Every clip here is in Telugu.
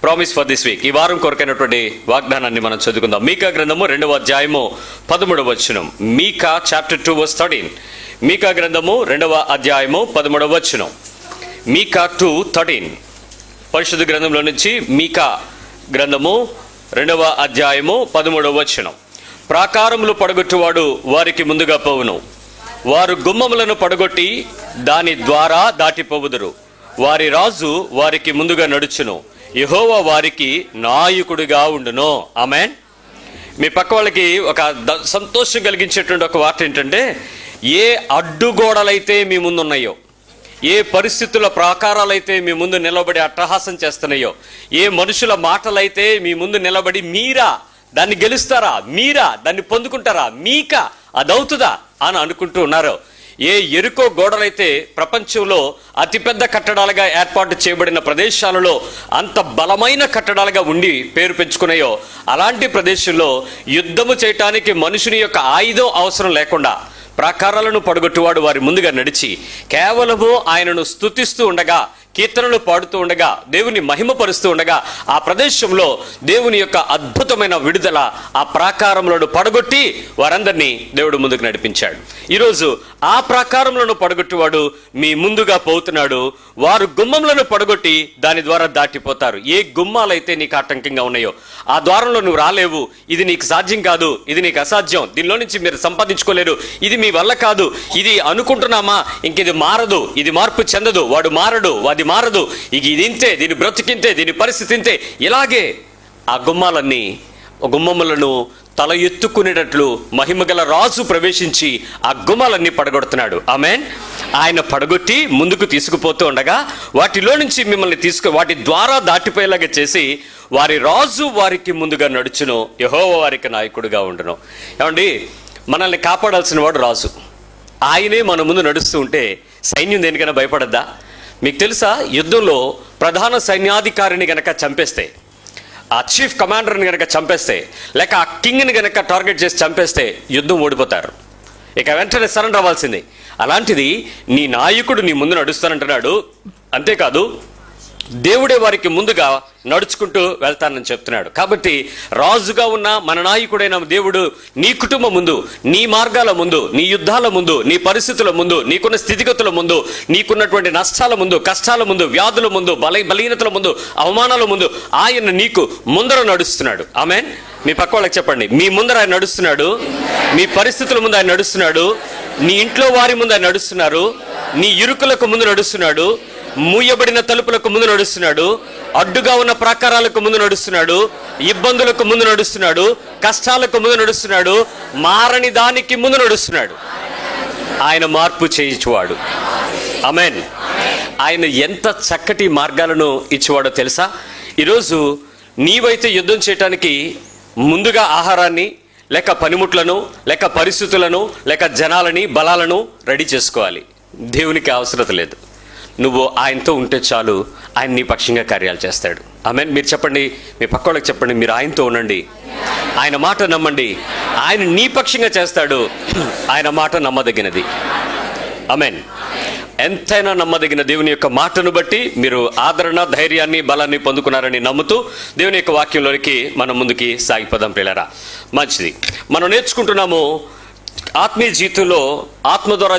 ప్రామిస్ ఫర్ దిస్ వీక్, ఈ వారం కొరకైనటువంటి వాగ్దానాన్ని మనం చదువుకుందాం. మీకా గ్రంథము 2వ అధ్యాయము 13వ వచనం. మీకా చాప్టర్ 2 వర్స్ 13. మీకా గ్రంథము 2వ అధ్యాయము 13వ వచనం. మీకా 2:13 పరిశుద్ధ గ్రంథంలో నుంచి మీకా గ్రంథము 2వ అధ్యాయము 13వ వచనం. ప్రాకారములు పడగొట్టువాడు వారికి ముందుగా పోవును, వారు గుమ్మములను పడగొట్టి దాని ద్వారా దాటిపోవుదురు, వారి రాజు వారికి ముందుగా నడుచును, యెహోవా వారికి నాయకుడిగా ఉండును. ఆమేన్. మీ పక్క వాళ్ళకి ఒక సంతోషం కలిగించేటువంటి ఒక వార్త ఏంటంటే, ఏ అడ్డుగోడలైతే మీ ముందు ఉన్నాయో, ఏ పరిస్థితుల ప్రాకారాలైతే మీ ముందు నిలబడి అట్టహాసం చేస్తున్నాయో, ఏ మనుషుల మాటలైతే మీ ముందు నిలబడి మీరా దాన్ని గెలుస్తారా, మీరా దాన్ని పొందుకుంటారా, మీకా అదవుతుందా అని అనుకుంటూ ఉన్నారో, ఏ ఎరుకో గోడలైతే ప్రపంచంలో అతిపెద్ద కట్టడాలుగా ఏర్పాటు చేయబడిన ప్రదేశాలలో అంత బలమైన కట్టడాలుగా ఉండి పేరు పెంచుకున్నాయో, అలాంటి ప్రదేశంలో యుద్ధము చేయటానికి మనుషుని యొక్క ఆయుధం అవసరం లేకుండా ప్రాకారాలను పడగొట్టువాడు వారి ముందుగా నడిచి కేవలము ఆయనను స్తుతిస్తూ ఉండగా, కీర్తనలు పాడుతూ ఉండగా, దేవుని మహిమపరుస్తూ ఉండగా ఆ ప్రదేశంలో దేవుని యొక్క అద్భుతమైన విడుదల ఆ ప్రాకారములను పడగొట్టి వారందరినీ దేవుడు ముందుకు నడిపించాడు. ఈరోజు ఆ ప్రాకారములను పడగొట్టువాడు మీ ముందుగా పోతున్నాడు. వారు గుమ్మములను పడగొట్టి దాని ద్వారా దాటిపోతారు. ఏ గుమ్మాలైతే నీకు ఆటంకంగా ఉన్నాయో, ఆ ద్వారంలో నువ్వు రాలేవు, ఇది నీకు సాధ్యం కాదు, ఇది నీకు అసాధ్యం, దీనిలో నుంచి మీరు సంపాదించుకోలేరు, ఇది మీ వల్ల కాదు, ఇది అనుకుంటున్నామా, ఇంక ఇది మారదు, ఇది మార్పు చెందదు, వాడు మారడు, అది మారదు, ఇది ఇంతే, దీని బ్రతికింతే, దీని పరిస్థితి ఇంతే, ఇలాగే ఆ గుమ్మములను తల ఎత్తుకునేటట్లు మహిమగల రాజు ప్రవేశించి ఆ గుమ్మాలన్నీ పడగొడుతున్నాడు. ఆమేన్. ఆయన పడగొట్టి ముందుకు తీసుకుపోతూ ఉండగా వాటిలో నుంచి మిమ్మల్ని వాటి ద్వారా దాటిపోయేలాగా చేసి వారి రాజు వారికి ముందుగా నడుచును, యెహోవా వారికి నాయకుడిగా ఉండును. ఏమండి, మనల్ని కాపాడాల్సిన వాడు రాజు. ఆయనే మన ముందు నడుస్తూ ఉంటే సైన్యం దేనికైనా భయపడద్దా? మీకు తెలుసా, యుద్ధంలో ప్రధాన సైన్యాధికారిని గనక చంపేస్తే, ఆ చీఫ్ కమాండర్ని గనక చంపేస్తే, లేక ఆ కింగ్ని గనక టార్గెట్ చేసి చంపేస్తే యుద్ధం ఓడిపోతారు, ఇక వెంటనే సరెండర్ అవ్వాల్సింది. అలాంటిది నీ నాయకుడు నీ ముందు నడుస్తానంటున్నాడు. అంతేకాదు దేవుడే వారికి ముందుగా నడుచుకుంటూ వెళ్తానని చెప్తున్నాడు. కాబట్టి రాజుగా ఉన్న మన నాయకుడైన దేవుడు నీ కుటుంబం ముందు, నీ మార్గాల ముందు, నీ యుద్ధాల ముందు, నీ పరిస్థితుల ముందు, నీకున్న స్థితిగతుల ముందు, నీకున్నటువంటి నష్టాల ముందు, కష్టాల ముందు, వ్యాధుల ముందు, బలహీనతల ముందు, అవమానాల ముందు ఆయన నీకు ముందర నడుస్తున్నాడు. ఆమేన్. మీ పక్క వాళ్ళకి చెప్పండి, మీ ముందర ఆయన నడుస్తున్నాడు, మీ పరిస్థితుల ముందు ఆయన నడుస్తున్నాడు, నీ ఇంట్లో వారి ముందు ఆయన నడుస్తున్నారు, నీ ఇరుకులకు ముందు నడుస్తున్నాడు, మూయబడిన తలుపులకు ముందు నడుస్తున్నాడు, అడ్డుగా ఉన్న ప్రాకారాలకు ముందు నడుస్తున్నాడు, ఇబ్బందులకు ముందు నడుస్తున్నాడు, కష్టాలకు ముందు నడుస్తున్నాడు, మారని దానికి ముందు నడుస్తున్నాడు. ఆయన మార్పు చేయించువాడు. ఆమేన్. ఆయన ఎంత చక్కటి మార్గాలను ఇచ్చేవాడో తెలుసా? ఈరోజు నీవైతే యుద్ధం చేయటానికి ముందుగా ఆహారాన్ని, లేక పనిముట్లను, లేక పరిస్థితులను, లేక జనాలని, బలాలను రెడీ చేసుకోవాలి. దేవునికి అవసరం లేదు. నువ్వు ఆయనతో ఉంటే చాలు, ఆయన నీ పక్షంగా కార్యాలు చేస్తాడు. ఆమేన్. మీరు చెప్పండి, మీ పక్క వాళ్ళకి చెప్పండి, మీరు ఆయనతో ఉండండి, ఆయన మాట నమ్మండి, ఆయన నీ పక్షంగా చేస్తాడు. ఆయన మాట నమ్మదగినది. ఆమేన్. ఎంతైనా నమ్మదగిన దేవుని యొక్క మాటను బట్టి మీరు ఆదరణ, ధైర్యాన్ని, బలాన్ని పొందుకున్నారని నమ్ముతూ దేవుని యొక్క వాక్యంలోనికి మనం ముందుకి సాగిపోదాం ప్రియులారా. మంచిది. మనం నేర్చుకుంటున్నాము ఆత్మీయ జీవితంలో ఆత్మ ద్వారా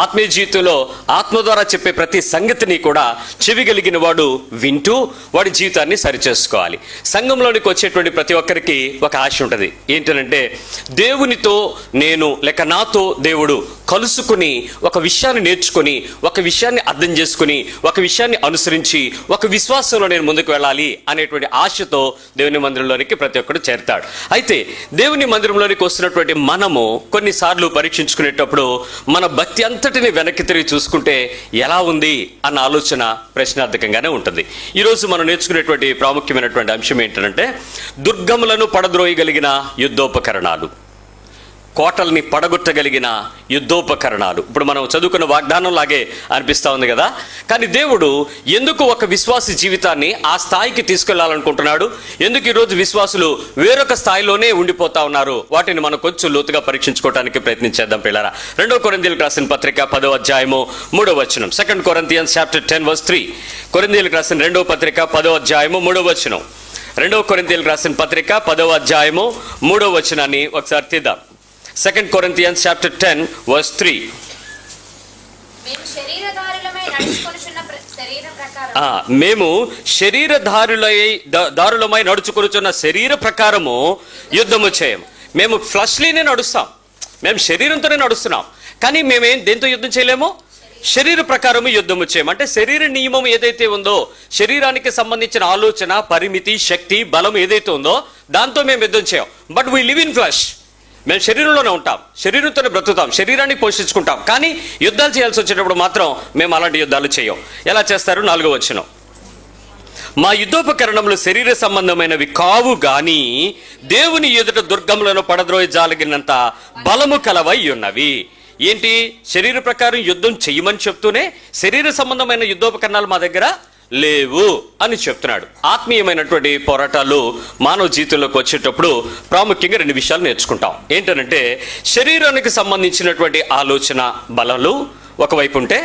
ఆత్మీయ జీవితంలో ఆత్మ ద్వారా చెప్పే ప్రతి సంగతిని కూడా చెవి కలిగిన వాడు వింటూ వాడి జీవితాన్ని సరిచేసుకోవాలి. సంఘంలోనికి వచ్చేటువంటి ప్రతి ఒక్కరికి ఒక ఆశ ఉంటుంది. ఏంటంటే, దేవునితో నేను లేక నాతో దేవుడు కలుసుకుని ఒక విషయాన్ని నేర్చుకొని, ఒక విషయాన్ని అర్థం చేసుకుని, ఒక విషయాన్ని అనుసరించి, ఒక విశ్వాసంలో నేను ముందుకు వెళ్ళాలి అనేటువంటి ఆశతో దేవుని మందిరంలోనికి ప్రతి ఒక్కరు చేరుతాడు. అయితే దేవుని మందిరంలోనికి వస్తున్నటువంటి మనము కొన్నిసార్లు పరీక్షించుకునేటప్పుడు మన భక్తి అంతటిని వెనక్కి తిరిగి చూసుకుంటే ఎలా ఉంది అన్న ఆలోచన ప్రశ్నార్థకంగానే ఉంటుంది. ఈరోజు మనం నేర్చుకునేటువంటి ప్రాముఖ్యమైనటువంటి అంశం ఏంటంటే, దుర్గములను పడద్రోయగలిగిన యుద్ధోపకరణాలు. కోటల్ని పడగొట్టగలిగిన యుద్ధోపకరణాలు. ఇప్పుడు మనం చదువుకున్న వాగ్దానం లాగే అనిపిస్తూ ఉంది కదా. కానీ దేవుడు ఎందుకు ఒక విశ్వాసి జీవితాన్ని ఆ స్థాయికి తీసుకెళ్లాలనుకుంటున్నాడు? ఎందుకు ఈరోజు విశ్వాసులు వేరొక స్థాయిలోనే ఉండిపోతా ఉన్నారు? వాటిని మనం కొంచెం లోతుగా పరీక్షించుకోవడానికి ప్రయత్నించేద్దాం పిల్లరా. 2 కొరింథీయులకు రాసిన పత్రిక 10వ అధ్యాయము 3వ వచనం. 2 Corinthians chapter 10 verse 3. కొరింథీయులకు రాసిన 2వ పత్రిక 10వ అధ్యాయము 3వ వచనం. 2 కొరింథీయులకు రాసిన పత్రిక 10వ అధ్యాయము 3వ వచనాన్ని ఒకసారి తీద్దాం. 2 Corinthians chapter 10 verse 3. మేము శరీరధారులమై నడుచుకొనుచున్న శరీర ప్రకారము యుద్ధము చేయం. మేము ఫ్లష్లీనే నడుస్తాం, మేము శరీరంతోనే నడుస్తున్నాం. కానీ మేమేం దేంతో యుద్ధం చేయలేము? శరీర ప్రకారము యుద్ధము చేయము. అంటే శరీర నియమం ఏదైతే ఉందో, శరీరానికి సంబంధించిన ఆలోచన, పరిమితి, శక్తి, బలం ఏదైతే ఉందో దాంతో మేము యుద్ధం చేయం. But we live in flush. మేము శరీరంలోనే ఉంటాం, శరీరంతోనే బ్రతుకుతాం, శరీరాన్ని పోషించుకుంటాం. కానీ యుద్ధాలు చేయాల్సి వచ్చేటప్పుడు మాత్రం మేము అలాంటి యుద్ధాలు చేయం. ఎలా చేస్తారు? 4వ వచనం. మా యుద్ధోపకరణములు శరీర సంబంధమైనవి కావు గాని దేవుని ఎదుట దుర్గములను పడద్రోయి జాలగినంత బలము కలవై ఉన్నవి. ఏంటి? శరీర ప్రకారం యుద్ధం చెయ్యమని చెప్తూనే శరీర సంబంధమైన యుద్ధోపకరణాలు మా దగ్గర లేవు అని చెప్తున్నాడు. ఆత్మీయమైనటువంటి పోరాటాలు మానవ జీవితంలోకి వచ్చేటప్పుడు ప్రాముఖ్యంగా 2 విషయాలు నేర్చుకుంటాం. ఏంటంటే శరీరానికి సంబంధించినటువంటి ఆలోచన బలాలు ఒకవైపు ఉంటే,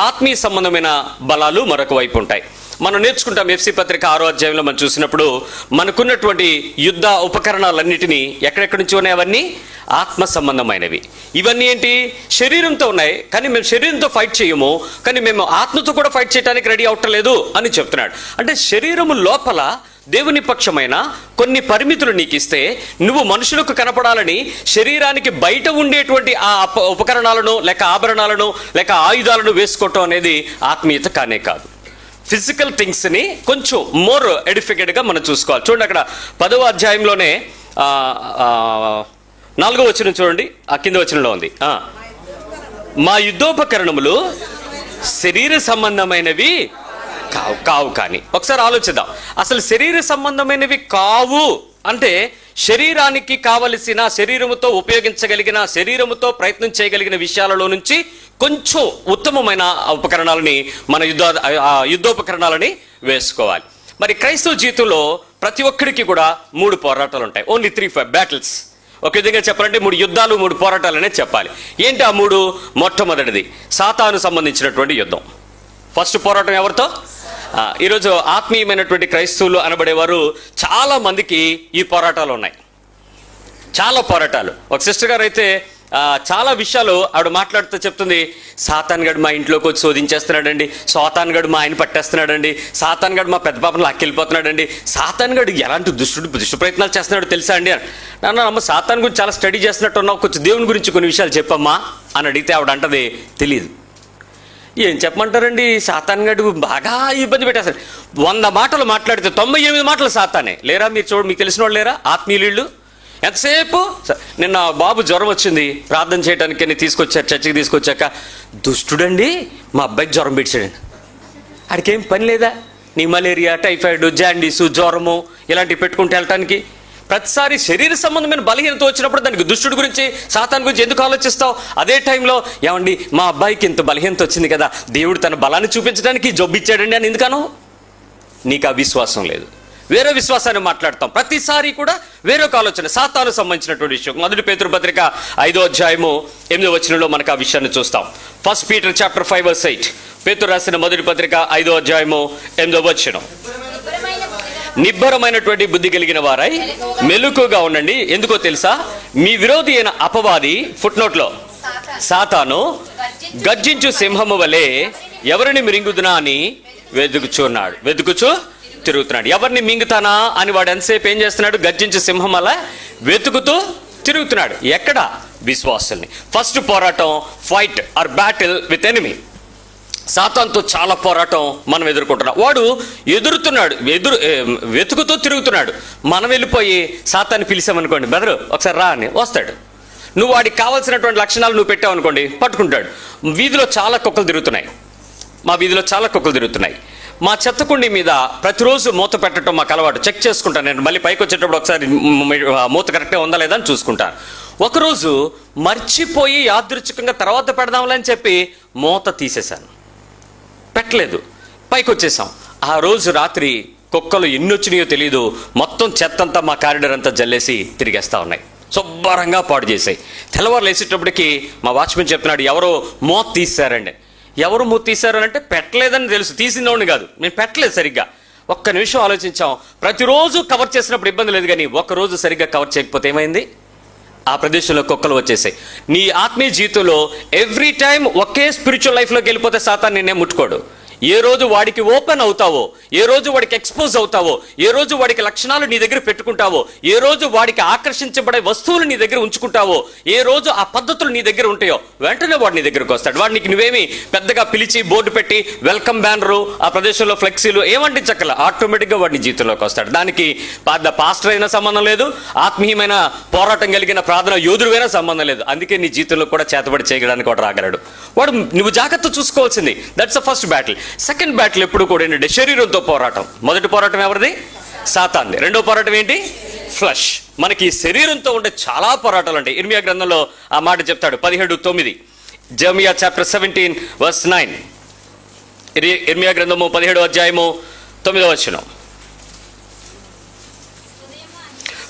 ఆత్మీయ సంబంధమైన బలాలు మరొక వైపు ఉంటాయి. మనం నేర్చుకుంటాం. ఎఫ్సి పత్రిక 6వ అధ్యాయంలో మనం చూసినప్పుడు మనకున్నటువంటి యుద్ధ ఉపకరణాలన్నిటినీ ఎక్కడెక్కడి నుంచి ఉన్నాయి? అవన్నీ ఆత్మ సంబంధమైనవి. ఇవన్నీ ఏంటి? శరీరంతో ఉన్నాయి, కానీ మేము శరీరంతో ఫైట్ చేయము, కానీ మేము ఆత్మతో కూడా ఫైట్ చేయడానికి రెడీ అవట్లేదు అని చెప్తున్నాడు. అంటే శరీరము లోపల దేవుని పక్షమైన కొన్ని పరిమితులు నీకు ఇస్తే, నువ్వు మనుషులకు కనపడాలని శరీరానికి బయట ఉండేటువంటి ఆ ఉపకరణాలను లేక ఆభరణాలను లేక ఆయుధాలను వేసుకోవటం అనేది ఆత్మీయత కానే కాదు. ఫిజికల్ థింగ్స్ని కొంచెం మోర్ ఎడిఫికేట్గా మనం చూసుకోవాలి. చూడండి, అక్కడ 10వ అధ్యాయంలోనే 4వ వచనం చూడండి, ఆ కింద వచనంలో ఉంది. మా యుద్ధోపకరణములు శరీర సంబంధమైనవి కావు కానీ. ఒకసారి ఆలోచిద్దాం. అసలు శరీర సంబంధమైనవి కావు అంటే శరీరానికి కావలసిన, శరీరముతో ఉపయోగించగలిగిన, శరీరముతో ప్రయత్నం చేయగలిగిన విషయాలలో నుంచి కొంచెం ఉత్తమమైన ఉపకరణాలని, మన యుద్ధోపకరణాలని వేసుకోవాలి. మరి క్రైస్తవ జీవితంలో ప్రతి ఒక్కరికి కూడా 3 పోరాటాలు ఉంటాయి. Only 3 battles. ఒక విధంగా చెప్పాలంటే 3 యుద్ధాలు, 3 పోరాటాలనే చెప్పాలి. ఏంటి ఆ 3? మొట్టమొదటిది సాతాను సంబంధించినటువంటి యుద్ధం. ఫస్ట్ పోరాటం ఎవరితో? ఈరోజు ఆత్మీయమైనటువంటి క్రైస్తవులు అనబడేవారు చాలా మందికి ఈ పోరాటాలు ఉన్నాయి, చాలా పోరాటాలు. ఒక సిస్టర్ గారు అయితే చాలా విషయాలు ఆవిడ మాట్లాడుతూ చెప్తుంది. సాతాన్ గడు మా ఇంట్లోకి వచ్చి శోధించేస్తున్నాడండి, సాతాన్ గడు మా ఆయన పట్టేస్తున్నాడండి, సాతాన్ గడు మా పెద్ద పాపను లాక్కెళ్ళిపోతున్నాడండి, సాతాన్ గడు ఎలాంటి దుష్ట ప్రయత్నాలు చేస్తున్నాడు తెలుసా అండి అని. అమ్మ సాతాన్ గురించి చాలా స్టడీ చేస్తున్నట్టు ఉన్నావు, కొంచెం దేవుని గురించి కొన్ని విషయాలు చెప్పమ్మా అని అడిగితే ఆవిడ అంటది తెలియదు. ఏం చెప్పమంటారండి, సాతాన్ గడు బాగా ఇబ్బంది పెట్టేస్తాడు. 100 మాటలు మాట్లాడితే 98 మాటలు సాతానే. లేరా మీరు మీకు తెలిసిన వాళ్ళు లేరా ఆత్మీయులు? ఎంతసేపు నిన్న బాబు జ్వరం వచ్చింది, ప్రార్థన చేయడానికి తీసుకొచ్చారు, చర్చికి తీసుకొచ్చాక, దుష్టుడండి మా అబ్బాయికి జ్వరం పెట్టాడండి. ఆడికేం పని లేదా? నీ మలేరియా, టైఫాయిడ్, జాండీసు, జ్వరము ఇలాంటివి పెట్టుకుంటూ వెళ్ళటానికి. ప్రతిసారి శరీర సంబంధమైన బలహీనత వచ్చినప్పుడు దానికి దుష్టుడి గురించి, సాతాన్ గురించి ఎందుకు ఆలోచిస్తావు? అదే టైంలో ఏమండి మా అబ్బాయికి ఇంత బలహీనత వచ్చింది కదా, దేవుడు తన బలాన్ని చూపించడానికి జబ్బు ఇచ్చాడండి అని ఎందుకను? నీకు ఆ విశ్వాసం లేదు. వేరే విశ్వాసాన్ని మాట్లాడతాం. ప్రతిసారి కూడా వేరొక ఆలోచన, సాతాను సంబంధించినటువంటి విషయం. 1 పేతురు పత్రిక 5వ అధ్యాయము 8వ వచనంలో మనకు ఆ విషయాన్ని చూస్తాం. 1 Peter chapter 5 verse 8. పేతురు రాసిన మొదటి పత్రిక 5వ అధ్యాయము 8వ వచనం. నిబ్బరమైనటువంటి బుద్ధి కలిగిన వారై మెలకుగా ఉండండి. ఎందుకో తెలుసా? మీ విరోధి అయిన అపవాది, ఫుట్నోట్లో, సాతాను గర్జించు సింహము వలె ఎవరిని మింగుదునా అని వెతుకుచూ తిరుగుతున్నాడు. ఎవరిని మింగుతానా అని వాడు ఎంతసేపు ఏం చేస్తున్నాడు? గర్జించే సింహం అలా వెతుకుతూ తిరుగుతున్నాడు. ఎక్కడ? విశ్వాసుల్ని. ఫస్ట్ పోరాటం fight or battle with enemy. సాతాన్తో చాలా పోరాటం మనం ఎదుర్కొంటున్నాం. వాడు వెతుకుతూ తిరుగుతున్నాడు. మనం వెళ్ళిపోయి సాతాన్ని పిలిచామనుకోండి, బ్రదరు ఒకసారి రా అని వస్తాడు. నువ్వు వాడికి కావాల్సినటువంటి లక్షణాలు నువ్వు పెట్టావు అనుకోండి, పట్టుకుంటాడు. వీధిలో చాలా కుక్కలు తిరుగుతున్నాయి, మా వీధిలో చాలా కుక్కలు తిరుగుతున్నాయి. మా చెత్తకుండి మీద ప్రతిరోజు మూత పెట్టడం మాకు అలవాటు. చెక్ చేసుకుంటాను నేను. మళ్ళీ పైకి వచ్చేటప్పుడు ఒకసారి మూత కరెక్ట్గా ఉందా లేదా అని చూసుకుంటాను. ఒకరోజు మర్చిపోయి యాదృచ్ఛికంగా తర్వాత పెడదాంలే అని చెప్పి మూత తీసేశాను, పెట్టలేదు, పైకి వచ్చేసాం. ఆ రోజు రాత్రి కుక్కలు ఎన్ని వచ్చినాయో తెలియదు, మొత్తం చెత్తంతా మా కారిడార్ అంతా జల్లేసి తిరిగేస్తా ఉన్నాయి, శుభ్రంగా పాడు చేసాయి. తెల్లవారు లేచేటప్పటికి మా వాచ్మెన్ చెప్తున్నాడు, ఎవరో మూత తీశారండి. ఎవరు మూత తీశారు అని అంటే పెట్టలేదని తెలుసు, తీసినోడిని కాదు, నేను పెట్టలేదు సరిగ్గా. ఒక్క నిమిషం ఆలోచించాం. ప్రతిరోజు కవర్ చేసినప్పుడు ఇబ్బంది లేదు, కానీ ఒక్కరోజు సరిగ్గా కవర్ చేయకపోతే ఏమైంది, ఆ ప్రదేశంలో కుక్కలు వచ్చేసాయి. నీ ఆత్మీయ జీవితంలో ఎవ్రీ టైం ఒకే స్పిరిచువల్ లైఫ్లోకి వెళ్ళిపోతే సాతాను నిన్నే ముట్టుకోడు. ఏ రోజు వాడికి ఓపెన్ అవుతావో, ఏ రోజు వాడికి ఎక్స్పోజ్ అవుతావో, ఏ రోజు వాడికి లక్షణాలు నీ దగ్గర పెట్టుకుంటావో, ఏ రోజు వాడికి ఆకర్షించబడే వస్తువులు నీ దగ్గర ఉంచుకుంటావో, ఏ రోజు ఆ పద్ధతులు నీ దగ్గర ఉంటాయో, వెంటనే వాడు నీ దగ్గరకు వస్తాడు. వాడికి నువ్వేమి పెద్దగా పిలిచి బోర్డు పెట్టి వెల్కమ్ బ్యానరు, ఆ ప్రదేశంలో ఫ్లెక్సీలు ఏమంటించక్కల, ఆటోమేటిక్గా వాడి నీ జీవితంలోకి వస్తాడు. దానికి పాస్టర్ అయినా సంబంధం లేదు, ఆత్మీయమైన పోరాటం కలిగిన ప్రార్థన యోధుడువైనా సంబంధం లేదు. అందుకే నీ జీవితంలో కూడా చేతబడి చేయడానికి వాడు రాగలడు. వాడు నువ్వు జాగ్రత్త చూసుకోవాల్సింది. That's the first battle. Second battle ఎప్పుడు కూడా ఏంటంటే శరీరంతో పోరాటం. మొదటి పోరాటం ఎవరిది? సాతాన్ది. రెండో పోరాటం ఏంటి? ఫ్లష్. మనకి శరీరంతో ఉండే చాలా పోరాటాలు ఉంటాయి. ఇర్మియా గ్రంథంలో ఆ మాట చెప్తాడు, 17:9. Jeremiah chapter 17 verse 9. ఇర్మియా గ్రంథము 17వ అధ్యాయము 9వ వచనం.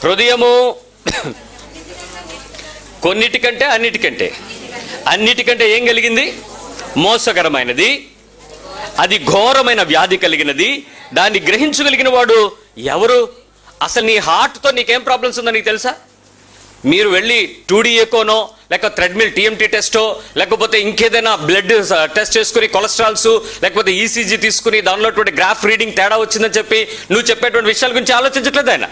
హృదయము కొన్నిటికంటే అన్నిటికంటే ఏం కలిగింది? మోసకరమైనది, అది ఘోరమైన వ్యాధి కలిగినది, దాన్ని గ్రహించగలిగిన వాడు ఎవరు? అసలు నీ హార్ట్తో నీకేం ప్రాబ్లమ్స్ ఉందో నీకు తెలుసా? మీరు వెళ్ళి 2D ఎకోనో, లేక థ్రెడ్మిల్ TMT టెస్టో, లేకపోతే ఇంకేదైనా బ్లడ్ టెస్ట్ చేసుకుని కొలెస్ట్రాల్స్, లేకపోతే ECG తీసుకుని దానిలో గ్రాఫ్ రీడింగ్ తేడా వచ్చిందని చెప్పి నువ్వు చెప్పేటువంటి విషయాల గురించి ఆలోచించట్లేదు ఆయన.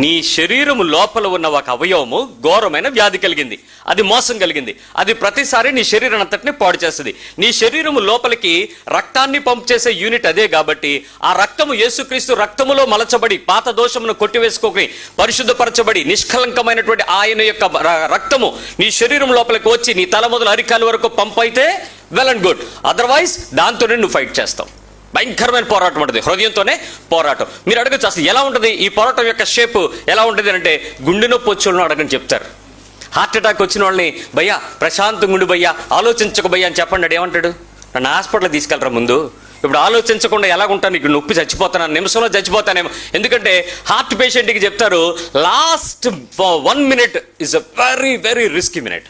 నీ శరీరము లోపల ఉన్న ఒక అవయవము ఘోరమైన వ్యాధి కలిగింది, అది మోసం కలిగింది, అది ప్రతిసారి నీ శరీరం అంతటిని పాడు చేస్తుంది. నీ శరీరము లోపలికి రక్తాన్ని పంప్ చేసే యూనిట్ అదే. కాబట్టి ఆ రక్తము యేసుక్రీస్తు రక్తములో మలచబడి పాత దోషమును కొట్టివేసుకోని పరిశుద్ధపరచబడి నిష్కలంకమైనటువంటి ఆయన యొక్క రక్తము నీ శరీరం లోపలికి వచ్చి నీ తల మొదలు అరికాలు వరకు పంప్ అయితే వెల్ అండ్ గుడ్. అదర్వైజ్ దాంతోనే నువ్వు ఫైట్ చేస్తావు. భయంకరమైన పోరాటం ఉంటుంది, హృదయంతోనే పోరాటం. మీరు అడగచ్చు, అసలు ఎలా ఉంటుంది ఈ పోరాటం యొక్క షేప్ ఎలా ఉంటుంది అంటే, గుండె నొప్పి వచ్చే వాళ్ళని అడగని చెప్తారు. హార్ట్ అటాక్ వచ్చిన వాళ్ళని, భయ్యా ప్రశాంతంగా ఉండు భయ్యా, ఆలోచించక భయ్యా అని చెప్పండి. ఏమంటాడు? నన్ను హాస్పిటల్ తీసుకెళ్ళరా ముందు, ఇప్పుడు ఆలోచించకుండా ఎలాగుంటాను, నీకు నొప్పి చచ్చిపోతాను, నిమిషంలో చచ్చిపోతానేమో. ఎందుకంటే హార్ట్ పేషెంట్కి చెప్తారు, last 1 minute is a very very risky minute.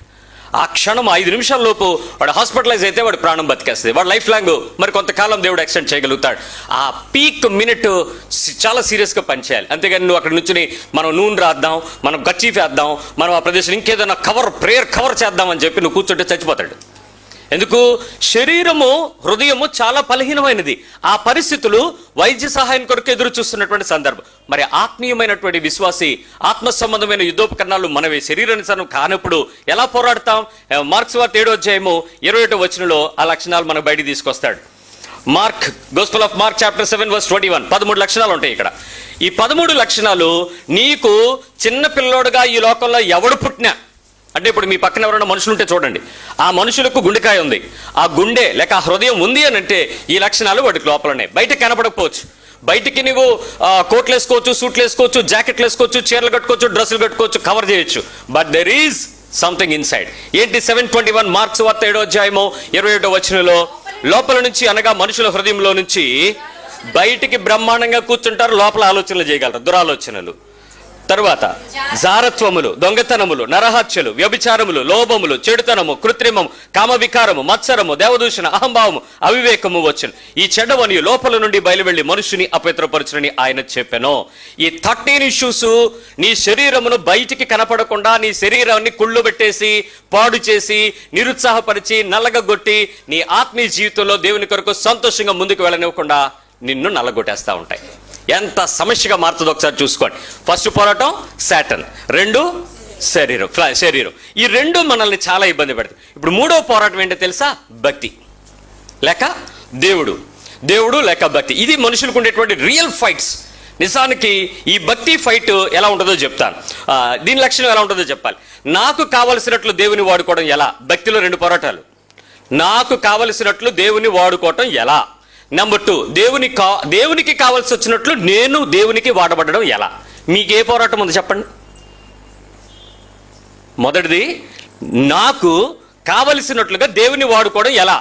ఆ క్షణం 5 నిమిషాల లోపు వాడు హాస్పిటలైజ్ అయితే వాడు ప్రాణం బతికేస్తుంది. వాడు లైఫ్ లాంగ్ మరి కొంతకాలం దేవుడు ఎక్స్టెండ్ చేయగలుగుతాడు. ఆ పీక్ మినిట్ చాలా సీరియస్గా పనిచేయాలి. అంతేగాని నువ్వు అక్కడ నుంచి మనం నూనె రాద్దాం, మనం గచ్చీఫ్ వేద్దాం, మనం ఆ ప్రదేశం ఇంకేదైనా ప్రేయర్ కవర్ చేద్దాం అని చెప్పి నువ్వు కూర్చుంటే చచ్చిపోతాడు. ఎందుకు? శరీరము హృదయము చాలా బలహీనమైనది. ఆ పరిస్థితులు వైద్య సహాయం కొరకు ఎదురు చూస్తున్నటువంటి సందర్భం. మరి ఆత్మీయమైనటువంటి విశ్వాసి ఆత్మ సంబంధమైన యుద్ధోపకరణాలు మనవి శరీరానుసారం కానప్పుడు ఎలా పోరాడతాం? మార్క్స్ వార్త 7వ అధ్యాయము 21వ వచనంలో ఆ లక్షణాలు మనకు బయటికి తీసుకొస్తాడు. Gospel of mark chapter 7 verse 21. 13 లక్షణాలు ఉంటాయి ఇక్కడ. ఈ 13 లక్షణాలు నీకు చిన్న పిల్లోడుగా ఈ లోకంలో ఎవడు పుట్టినా అంటే, ఇప్పుడు మీ పక్కన ఎవరైనా మనుషులు ఉంటే చూడండి, ఆ మనుషులకు గుండెకాయ ఉంది, ఆ గుండె లేక ఆ హృదయం ఉంది అని అంటే ఈ లక్షణాలు వాటికి లోపలనే. బయట కనపడకపోవచ్చు, బయటికి నువ్వు కోట్లు వేసుకోవచ్చు, సూట్లు వేసుకోవచ్చు, జాకెట్లు వేసుకోవచ్చు, చీరలు కట్టుకోవచ్చు, డ్రెస్సులు కట్టుకోవచ్చు, కవర్ చేయొచ్చు, but there is something inside. ఏంటి? 7:21 మార్క్స్ వార్త 7వ అధ్యాయము 21వ వచనంలో, లోపల నుంచి అనగా మనుషుల హృదయంలో నుంచి బయటికి బ్రహ్మాండంగా కూర్చుంటారు, లోపల ఆలోచనలు చేయగలరు, దురాలోచనలు. తరువాత జారత్వములు, దొంగతనములు, నరహత్యలు, వ్యభిచారములు, లోభములు, చెడుతనము, కృత్రిమము, కామవికారము, మత్సరము, దేవదూషణ, అహంభావము, అవివేకము వచ్చును. ఈ చెడ్డవని లోపల నుండి బయలువెళ్లి మనుషుని అపవిత్రపరచునని ఆయన చెప్పెను. ఈ 13 ఇష్యూస్ నీ శరీరమును బయటికి కనపడకుండా, నీ శరీరాన్ని కుళ్ళు పెట్టేసి, పాడు చేసి, నిరుత్సాహపరిచి, నల్లగొట్టి, నీ ఆత్మీయ జీవితంలో దేవుని కొరకు సంతోషంగా ముందుకు వెళ్ళనివ్వకుండా నిన్ను నల్లగొట్టేస్తా ఉంటాయి. ఎంత సమస్యగా మారుతుందో ఒకసారి చూసుకోండి. ఫస్ట్ పోరాటం సాటన్, 2 శరీరం. ఈ 2 మనల్ని చాలా ఇబ్బంది పెడతాయి. ఇప్పుడు 3వ పోరాటం ఏంటో తెలుసా? భక్తి లేక దేవుడు లేక భక్తి. ఇది మనుషులకు ఉండేటువంటి రియల్ ఫైట్స్. నిజానికి ఈ భక్తి ఫైట్ ఎలా ఉంటుందో చెప్తాను. దీని లక్షణం ఎలా ఉంటుందో చెప్పాలి. నాకు కావలసినట్లు దేవుని వాడుకోవడం ఎలా? భక్తిలో 2 పోరాటాలు. నాకు కావలసినట్లు దేవుని వాడుకోవటం ఎలా? నెంబర్ 2, దేవునికి కావాల్సి వచ్చినట్లు నేను దేవునికి వాడబడడం ఎలా? మీకు ఏ పోరాటం ఉంది చెప్పండి? మొదటిది, నాకు కావలసినట్లుగా దేవుని వాడుకోవడం ఎలా.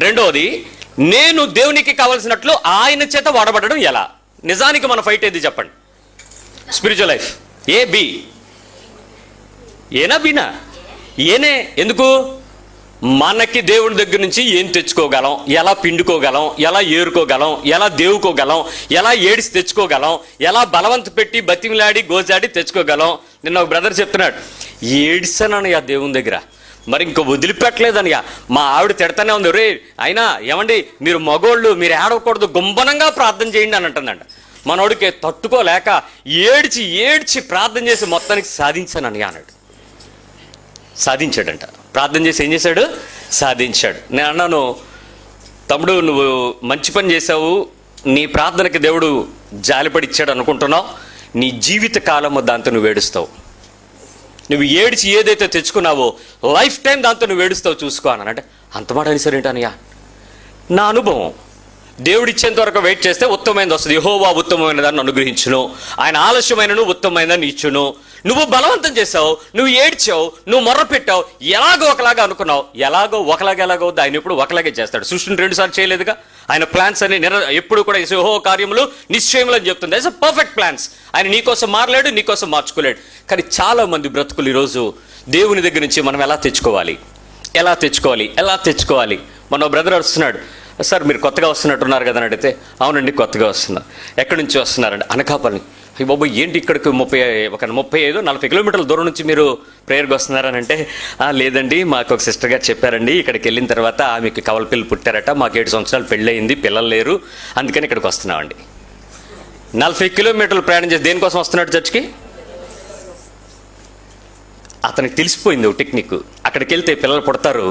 రెండవది, నేను దేవునికి కావలసినట్లు ఆయన చేత వాడబడడం ఎలా. నిజానికి మన ఫైట్ ఏది చెప్పండి? Spiritual life. A B? ఏనా బినా? ఏనే. ఎందుకు? మనకి దేవుని దగ్గర నుంచి ఏం తెచ్చుకోగలం, ఎలా పిండుకోగలం, ఎలా ఏరుకోగలం, ఎలా దేవుకోగలం, ఎలా ఏడిసి తెచ్చుకోగలం, ఎలా బలవంత పెట్టి బతిమిలాడి గోజాడి తెచ్చుకోగలం. నిన్న ఒక బ్రదర్ చెప్తున్నాడు, ఏడిసానయ్యా దేవుని దగ్గర, మరి ఇంకో వదిలిపెట్టలేదనియా. మా ఆవిడ తిడతానే ఉంది, రే అయినా ఏమండి మీరు మగోళ్ళు, మీరు ఏడవకూడదు, గుంబనంగా ప్రార్థన చేయండి అని అంటుందంట. మనోడికి తట్టుకోలేక ఏడ్చి ఏడ్చి ప్రార్థన చేసి మొత్తానికి సాధించానని అన్నాడు. సాధించాడంట. ప్రార్థన చేసి ఏం చేశాడు? సాధించాడు. నేను అన్నాను, తమ్ముడు నువ్వు మంచి పని చేశావు, నీ ప్రార్థనకి దేవుడు జాలిపడిచ్చాడు అనుకుంటున్నావు, నీ జీవిత కాలము దాంతో నువ్వు ఏడుస్తావు. నువ్వు ఏడిచి ఏదైతే తెచ్చుకున్నావో లైఫ్ టైం దాంతో నువ్వు ఏడుస్తావు చూసుకో అనంటే, అంత మాట అనేసరేంటనయ్యా. నా అనుభవం, దేవుడు ఇచ్చేంత వరకు వెయిట్ చేస్తే ఉత్తమమైనది వస్తుంది. యెహోవా ఉత్తమమైన దాన్ని అనుగ్రహించును, ఆయన ఆలస్యమైనను ఉత్తమమైనదాన్ని ఇచ్చును. నువ్వు బలవంతం చేసావు, నువ్వు ఏడ్చావు, నువ్వు మొర్ర పెట్టావు, ఎలాగో ఒకలాగా అనుకున్నావు, ఎలాగో అవుద్ది. ఆయన ఎప్పుడు ఒకలాగే చేస్తాడు. సృష్టిని 2 సార్లు చేయలేదుగా. ఆయన ప్లాన్స్ అని ఎప్పుడు కూడా యెహోవా కార్యములు నిశ్చయములు అని చెప్తుంది. It's perfect plans. ఆయన నీకోసం మారలేడు, నీకోసం మార్చుకోలేడు. కానీ చాలా మంది బ్రతుకులు ఈరోజు దేవుని దగ్గర నుంచి మనం ఎలా తెచ్చుకోవాలి. మన బ్రదర్ వస్తున్నాడు, సార్ మీరు కొత్తగా వస్తున్నట్టున్నారు కదా అని అడిగితే, అవునండి కొత్తగా వస్తున్నా. ఎక్కడి నుంచి వస్తున్నారండి? అనకాపల్లి. అయ్యి బాబు ఏంటి ఇక్కడికి 35-40 కిలోమీటర్ల దూరం నుంచి మీరు ప్రేయర్కి వస్తున్నారని అంటే, లేదండి మాకు ఒక సిస్టర్ గారు చెప్పారండి, ఇక్కడికి వెళ్ళిన తర్వాత ఆమెకి కవల పిల్లలు పుట్టారట, మాకు 7 సంవత్సరాలు పెళ్ళయింది, పిల్లలు లేరు, అందుకని ఇక్కడికి వస్తున్నామండి. 40 కిలోమీటర్లు ప్రయాణం చేసి దేనికోసం వస్తున్నాడు చర్చ్కి? అతనికి తెలిసిపోయింది ఒక టెక్నిక్. అక్కడికి వెళ్తే పిల్లలు పుడతారు,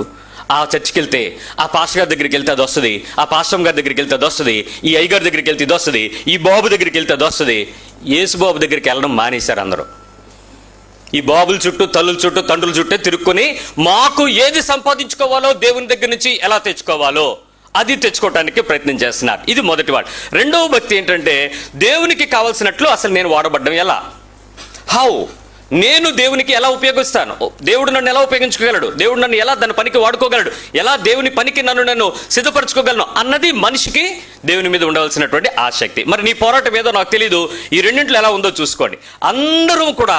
ఆ చర్చికి వెళ్తే ఆ పాస్టర్ గారి దగ్గరికి వెళ్తే అది వస్తుంది, ఆ పాస్టర్ గారి దగ్గరికి వెళ్తే అది వస్తుంది, ఈ అయ్యగారి దగ్గరికి వెళ్తే ఇది వస్తుంది, ఈ బాబు దగ్గరికి వెళ్తే అది వస్తుంది. యేసు బాబు దగ్గరికి వెళ్ళడం మానేశారు అందరూ. ఈ బాబుల చుట్టూ, తల్లుల చుట్టూ, తండ్రుల చుట్టూ తిరుక్కొని మాకు ఏది సంపాదించుకోవాలో, దేవుని దగ్గర నుంచి ఎలా తెచ్చుకోవాలో అది తెచ్చుకోవడానికి ప్రయత్నం చేస్తున్నారు. ఇది మొదటి వాడు. రెండవ భక్తి ఏంటంటే, దేవునికి కావాల్సినట్లు అసలు నేను వాడబడ్డం ఎలా, హౌ, నేను దేవునికి ఎలా ఉపయోగిస్తాను, దేవుడు నన్ను ఎలా ఉపయోగించుకోగలడు, దేవుడు నన్ను ఎలా దాని పనికి వాడుకోగలడు, ఎలా దేవుని పనికి నన్ను సిద్ధపరచుకోగలను అన్నది మనిషికి దేవుని మీద ఉండవలసినటువంటి ఆసక్తి. మరి నీ పోరాటం ఏదో నాకు తెలియదు, ఈ రెండింటిలో ఎలా ఉందో చూసుకోండి. అందరూ కూడా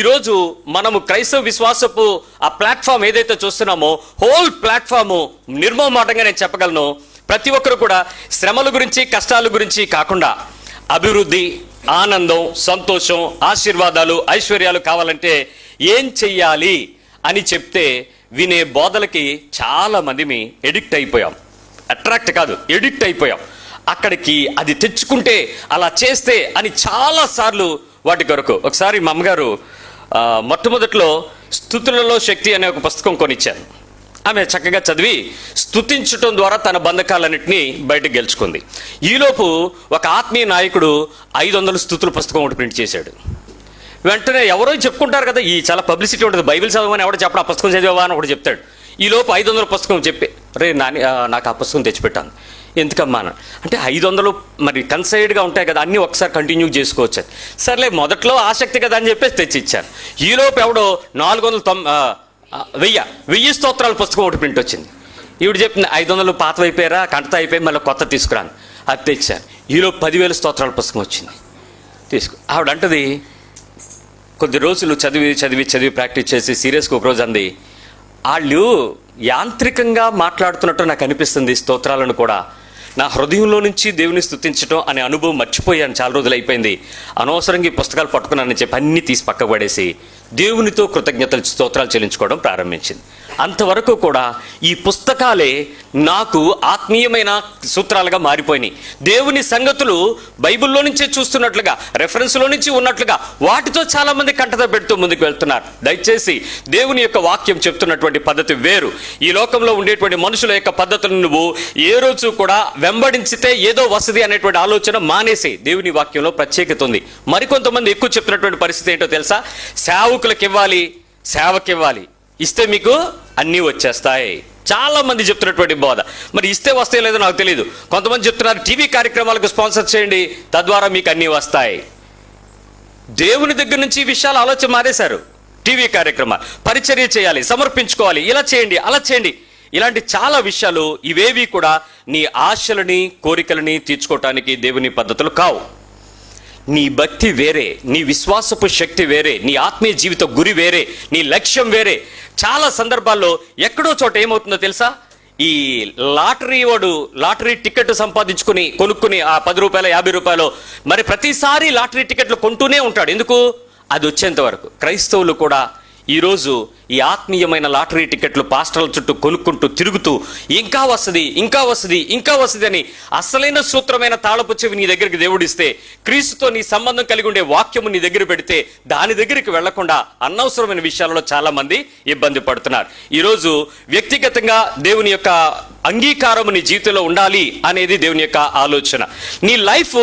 ఈరోజు మనము క్రైస్తవ విశ్వాసపు ఆ ప్లాట్ఫామ్ ఏదైతే చూస్తున్నామో, హోల్ ప్లాట్ఫాము నిర్మమాటంగా నేను చెప్పగలను, ప్రతి ఒక్కరు కూడా శ్రమల గురించి, కష్టాల గురించి కాకుండా అభివృద్ధి, ఆనందం, సంతోషం, ఆశీర్వాదాలు, ఐశ్వర్యాలు కావాలంటే ఏం చెయ్యాలి అని చెప్తే వినే బోధలకి చాలా మందిని ఎడిక్ట్ అయిపోయాం. అట్రాక్ట్ కాదు, ఎడిక్ట్ అయిపోయాం. అక్కడికి అది తెచ్చుకుంటే, అలా చేస్తే అని చాలా సార్లు వాటి కొరకు. ఒకసారి మా అమ్మగారు మొట్టమొదట్లో స్తుతులలో శక్తి అనే ఒక పుస్తకం కొనిచ్చారు. ఆమె చక్కగా చదివి స్తుతించటం ద్వారా తన బంధకాలన్నింటినీ బయటకు గెలుచుకుంది. ఈలోపు ఒక ఆత్మీయ నాయకుడు 500 స్తుతుల పుస్తకం ఒకటి ప్రింట్ చేశాడు. వెంటనే ఎవరో చెప్పుకుంటారు కదా, ఈ చాలా పబ్లిసిటీ ఉంటుంది, బైబిల్ చదవమని ఎవడో చెప్పడం, ఆ పుస్తకం చదివావా అని ఒకటి చెప్తాడు. ఈలోపు 500 పుస్తకం చెప్పి, రే నాకు ఆ పుస్తకం తెచ్చిపెట్టాను. ఎందుకమ్మా అంటే 500 మరి కన్సైడ్గా ఉంటాయి కదా, అన్నీ ఒకసారి కంటిన్యూ చేసుకోవచ్చు. సర్లే మొదట్లో ఆసక్తి కదా అని చెప్పేసి తెచ్చిచ్చాను. ఈలోపు ఎవడో 1000 స్తోత్రాల పుస్తకం ఒకటి ప్రింట్ వచ్చింది. ఈవిడ చెప్పింది 500 పాత అయిపోయారా, కంటత అయిపోయి మళ్ళీ కొత్త తీసుకురాను. అది తెచ్చాను. ఈలోపు 10,000 స్తోత్రాల పుస్తకం వచ్చింది. ఆవిడ అంటది, కొద్ది రోజులు చదివి ప్రాక్టీస్ చేసి సీరియస్గా ఒక రోజు అంది, వాళ్ళు యాంత్రికంగా మాట్లాడుతున్నట్టు నాకు అనిపిస్తుంది స్తోత్రాలను కూడా. నా హృదయంలో నుంచి దేవుని స్తుతించడం అనే అనుభవం మర్చిపోయాను, చాలా రోజులు అయిపోయింది. అనవసరంగా ఈ పుస్తకాలు పట్టుకున్నానని చెప్పి అన్నీ తీసి పక్కకు పడేసి దేవునితో కృతజ్ఞతలు, స్తోత్రాలు చెల్లించుకోవడం ప్రారంభించింది. అంతవరకు కూడా ఈ పుస్తకాలే నాకు ఆత్మీయమైన సూత్రాలుగా మారిపోయినాయి. దేవుని సంగతులు బైబిల్లో నుంచే చూస్తున్నట్లుగా, రెఫరెన్స్లో నుంచి ఉన్నట్లుగా వాటితో చాలా మంది కంటత పెడుతూ ముందుకు వెళ్తున్నారు. దయచేసి దేవుని యొక్క వాక్యం చెప్తున్నటువంటి పద్ధతి వేరు. ఈ లోకంలో ఉండేటువంటి మనుషుల యొక్క పద్ధతులను నువ్వు ఏ రోజు కూడా వెంబడించితే ఏదో వసతి అనేటువంటి ఆలోచన మానేసి, దేవుని వాక్యంలో ప్రత్యేకత ఉంది. మరికొంతమంది ఎక్కువ చెప్తున్నటువంటి పరిస్థితి ఏంటో తెలుసా, సేవకులకు ఇవ్వాలి, సేవకివ్వాలి, ఇస్తే మీకు అన్నీ వచ్చేస్తాయి. చాలా మంది చెప్తున్నటువంటి బోధ. మరి ఇస్తే వస్తాయో లేదో నాకు తెలియదు. కొంతమంది చెప్తున్నారు టీవీ కార్యక్రమాలకు స్పాన్సర్ చేయండి, తద్వారా మీకు అన్నీ వస్తాయి. దేవుని దగ్గర నుంచి ఈ విషయాలు ఆలోచన మారేశారు. టీవీ కార్యక్రమాలు, పరిచర్య చేయాలి, సమర్పించుకోవాలి, ఇలా చేయండి, అలా చేయండి. ఇలాంటి చాలా విషయాలు, ఇవేవి కూడా నీ ఆశలని, కోరికలని తీర్చుకోవటానికి దేవుని పద్ధతులు కావు. నీ భక్తి వేరే, నీ విశ్వాసపు శక్తి వేరే, నీ ఆత్మీయ జీవిత గురి వేరే, నీ లక్ష్యం వేరే. చాలా సందర్భాల్లో ఎక్కడో చోట ఏమవుతుందో తెలుసా, ఈ లాటరీ టికెట్ సంపాదించుకుని కొనుక్కుని ఆ 10 రూపాయలు 50 రూపాయలు మరి ప్రతిసారి లాటరీ టికెట్లు కొంటూనే ఉంటాడు. ఎందుకు? అది వచ్చేంత వరకు. క్రైస్తవులు కూడా ఈరోజు ఈ ఆత్మీయమైన లాటరీ టికెట్లు పాస్టర్ల చుట్టూ కొనుక్కుంటూ తిరుగుతూ ఇంకా వస్తుంది, ఇంకా వస్తుంది, ఇంకా వస్తుంది అని అసలైన సూత్రమైన తాళపు చెవి నీ దగ్గరికి దేవుడిస్తే, క్రీస్తుతో నీ సంబంధం కలిగి ఉండే వాక్యము నీ దగ్గర పెడితే దాని దగ్గరికి వెళ్లకుండా అనవసరమైన విషయాలలో చాలా మంది ఇబ్బంది పడుతున్నారు. ఈరోజు వ్యక్తిగతంగా దేవుని యొక్క అంగీకారము నీ జీవితంలో ఉండాలి అనేది దేవుని యొక్క ఆలోచన. నీ లైఫ్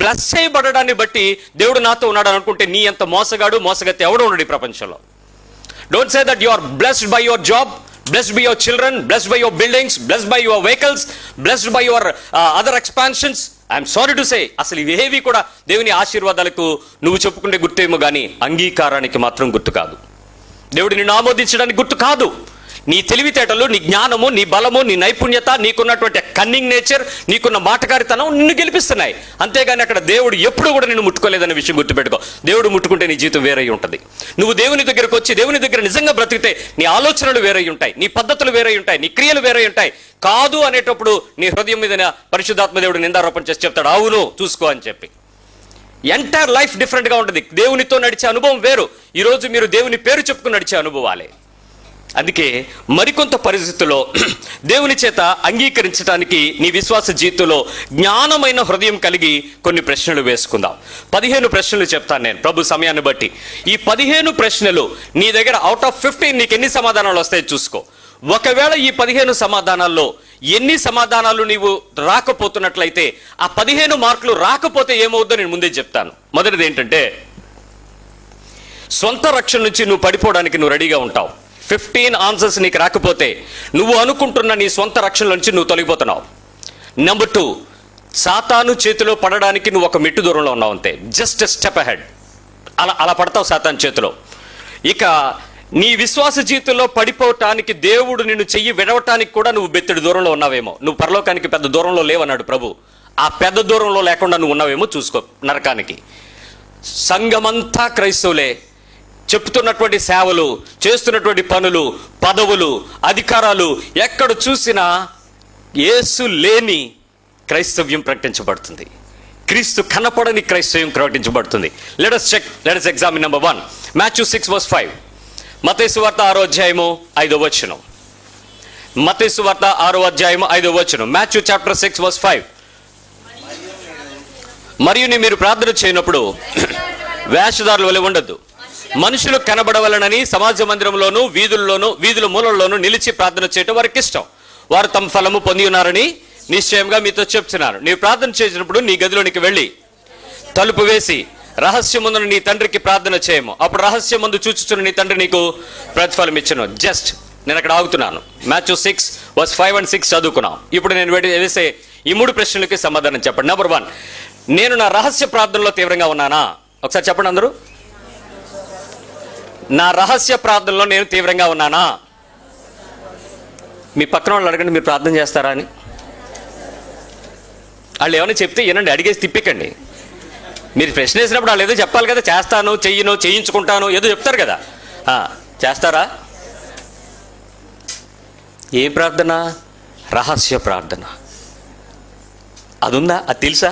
బ్లెస్ చేయబడడాన్ని బట్టి దేవుడు నాతో ఉన్నాడు అనుకుంటే నీ అంత మోసగత్తి ఎవడు ఉండడు ఈ ప్రపంచంలో. Don't say that you are blessed by your job, blessed by your children, blessed by your buildings, blessed by your vehicles, blessed by your other expansions. I am sorry to say, అసలు ఇవేవి కూడా దేవుని ఆశీర్వాదాలకు నువ్వు చెప్పుకుంటే గుర్తేమో కానీ అంగీకారానికి మాత్రం గుర్తు కాదు. దేవుడు నిన్ను ఆమోదించడానికి గుర్తు కాదు. నీ తెలివితేటలు, నీ జ్ఞానము, నీ బలము, నీ నైపుణ్యత, నీకున్నటువంటి కన్నింగ్ నేచర్, నీకున్న మాటకారితనం నిన్ను గెలిపిస్తున్నాయి. అంతేగాని అక్కడ దేవుడు ఎప్పుడు కూడా నిన్ను ముట్టుకోలేదనే విషయం గుర్తుపెట్టుకో. దేవుడు ముట్టుకుంటే నీ జీవితం వేరై ఉంటుంది. నువ్వు దేవుని దగ్గరకు వచ్చి దేవుని దగ్గర నిజంగా బ్రతికితే నీ ఆలోచనలు వేరై ఉంటాయి, నీ పద్ధతులు వేరై ఉంటాయి, నీ క్రియలు వేరై ఉంటాయి. కాదు అనేటప్పుడు నీ హృదయం మీద పరిశుద్ధాత్మ దేవుడు నిందారోపణ చేసి చెప్తాడు, అవును చూసుకో అని చెప్పి. ఎంటైర్ లైఫ్ డిఫరెంట్గా ఉంటుంది. దేవునితో నడిచే అనుభవం వేరు. ఈరోజు మీరు దేవుని పేరు చెప్పుకుని నడిచే అనుభవాలే. అందుకే మరికొంత పరిస్థితుల్లో దేవుని చేత అంగీకరించడానికి నీ విశ్వాస జీవితంలో జ్ఞానమైన హృదయం కలిగి కొన్ని ప్రశ్నలు వేసుకుందాం. 15 ప్రశ్నలు చెప్తాను నేను ప్రభు సమయాన్ని బట్టి. ఈ 15 ప్రశ్నలు నీ దగ్గర అవుట్ ఆఫ్ 15 నీకు ఎన్ని సమాధానాలు వస్తాయో చూసుకో. ఒకవేళ ఈ 15 సమాధానాల్లో ఎన్ని సమాధానాలు నీవు రాకపోతున్నట్లయితే, ఆ 15 మార్కులు రాకపోతే ఏమవుద్దో నేను ముందే చెప్తాను. మొదటిది ఏంటంటే, సొంత రక్షణ నుంచి నువ్వు పడిపోవడానికి నువ్వు రెడీగా ఉంటావు. 15 ఆన్సర్స్ నీకు రాకపోతే నువ్వు అనుకుంటున్న నీ సొంత రక్షణ నుంచి నువ్వు తొలగిపోతున్నావు. నెంబర్ 2, సాతాను చేతిలో పడడానికి నువ్వు ఒక మెట్టు దూరంలో ఉన్నావు అంతే. Just step ahead. అలా పడతావు సాతాను చేతిలో. ఇక నీ విశ్వాస జీవితంలో పడిపోవటానికి దేవుడు నిన్ను చెయ్యి విడవటానికి కూడా నువ్వు బెత్తడి దూరంలో ఉన్నావేమో. నువ్వు పరలోకానికి పెద్ద దూరంలో లేవన్నాడు ప్రభు. ఆ పెద్ద దూరంలో లేకుండా నువ్వు ఉన్నావేమో చూసుకో నరకానికి. సంఘమంతా క్రైస్తవులే. చెప్తున్నటువంటి సేవలు, చేస్తున్నటువంటి పనులు, పదవులు, అధికారాలు, ఎక్కడ చూసినా యేసు లేని క్రైస్తవ్యం ప్రకటించబడుతుంది. క్రీస్తు కనపడని క్రైస్తవ్యం ప్రకటించబడుతుంది. Let us examine number 1, Matthew 6:5. మత్తయి సువార్త 6వ అధ్యాయము 5వ వచనం. మత్తయి సువార్త 6వ అధ్యాయము 5వ వచనం. Matthew chapter 6:5. మరియు మీరు ప్రార్థన చేయనప్పుడు వేషధారుల వలె ఉండొద్దు, మనుషులు కనబడవలనని సమాజ మందిరంలోను వీధుల మూలల్లోనూ నిలిచి ప్రార్థన చేయటం వారికి ఇష్టం. వారు తమ ఫలము పొంది ఉన్నారని నిశ్చయంగా మీతో చెప్తున్నాను. నీవు ప్రార్థన చేసినప్పుడు నీ గదిలోనికి వెళ్ళి తలుపు వేసి రహస్యమందున నీ తండ్రికి ప్రార్థన చేయము. అప్పుడు రహస్యమందు చూచుచున్న నీ తండ్రి నీకు ప్రతిఫలం ఇచ్చును. జస్ట్ నేను అక్కడ ఆగుతున్నాను. Matthew 6:5 and 6 చదువుకున్నాం. ఇప్పుడు నేను వేసే ఈ 3 ప్రశ్నలకి సమాధానం చెప్పండి. నెంబర్ 1, నేను నా రహస్య ప్రార్థనలో తీవ్రంగా ఉన్నానా? ఒకసారి చెప్పండి అందరూ. నా రహస్య ప్రార్థనలో నేను తీవ్రంగా ఉన్నానా? మీ పక్కన వాళ్ళు అడగండి, మీరు ప్రార్థన చేస్తారా అని. వాళ్ళు ఏమైనా చెప్తే వినండి, అడిగేసి తిప్పికండి. మీరు ప్రశ్న వేసినప్పుడు వాళ్ళు ఏదో చెప్పాలి కదా, చేస్తాను, చెయ్యను, చేయించుకుంటాను ఏదో చెప్తారు కదా. చేస్తారా? ఏ ప్రార్థన? రహస్య ప్రార్థన. అది ఉందా? అది తెలుసా?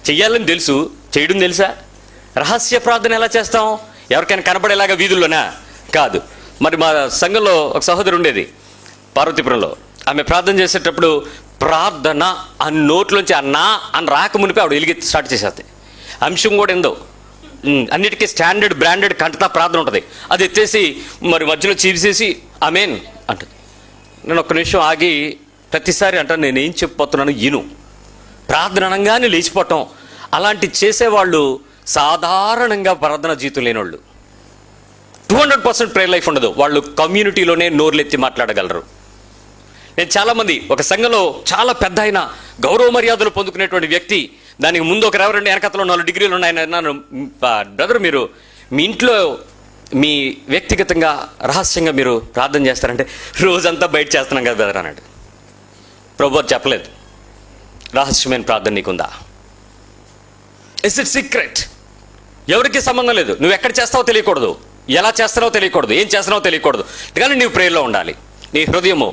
చెయ్యాలని తెలుసు, చేయడం తెలుసా? రహస్య ప్రార్థన ఎలా చేస్తాం? ఎవరికైనా కనపడేలాగా వీధుల్లోనా? కాదు. మరి మా సంఘంలో ఒక సహోదరు ఉండేది పార్వతీపురంలో. ఆమె ప్రార్థన చేసేటప్పుడు ప్రార్థన అని నోట్లోంచి అన్నా అని రాకమునిపై ఆవిడ ఎలిగెత్తి స్టార్ట్ చేసేది. అంశం కూడా ఏందో, అన్నిటికీ స్టాండర్డ్ బ్రాండెడ్ కంటతా ప్రార్థన ఉంటుంది. అది ఎత్తేసి మరి మధ్యలో చీసేసి ఆమెన్ అంటుంది. నేను ఒక్క నిమిషం ఆగి ప్రతిసారి అంటాను, నేనేం చెప్పిపోతున్నాను ఇను. ప్రార్థన అనగానే లేచిపోవటం. అలాంటి చేసేవాళ్ళు సాధారణంగా ప్రార్థన జీవితం లేనివాళ్ళు. 200% ప్రేయర్ లైఫ్ ఉండదు. వాళ్ళు కమ్యూనిటీలోనే నోర్లెత్తి మాట్లాడగలరు. నేను చాలామంది ఒక సంఘంలో చాలా పెద్ద అయిన గౌరవ మర్యాదలు పొందుకునేటువంటి వ్యక్తి, దానికి ముందు ఒక రెవరెండ్ వెనకతలో 4 డిగ్రీలు ఉన్నాయి. అన్నాను, బ్రదర్ మీరు మీ ఇంట్లో మీ వ్యక్తిగతంగా రహస్యంగా మీరు ప్రార్థన చేస్తారంటే రోజంతా బయట చేస్తున్నాం కదా బ్రదర్ అన్నాడు. ప్రభు చెప్పలేదు, రహస్యమైన ప్రార్థన నీకుందా? It's it secret. ఎవరికి సంబంధం లేదు. నువ్వు ఎక్కడ చేస్తావో తెలియకూడదు, ఎలా చేస్తావో తెలియకూడదు, ఏం చేస్తున్నావో తెలియకూడదు, కానీ నీవు ప్రేయర్లో ఉండాలి. నీ హృదయము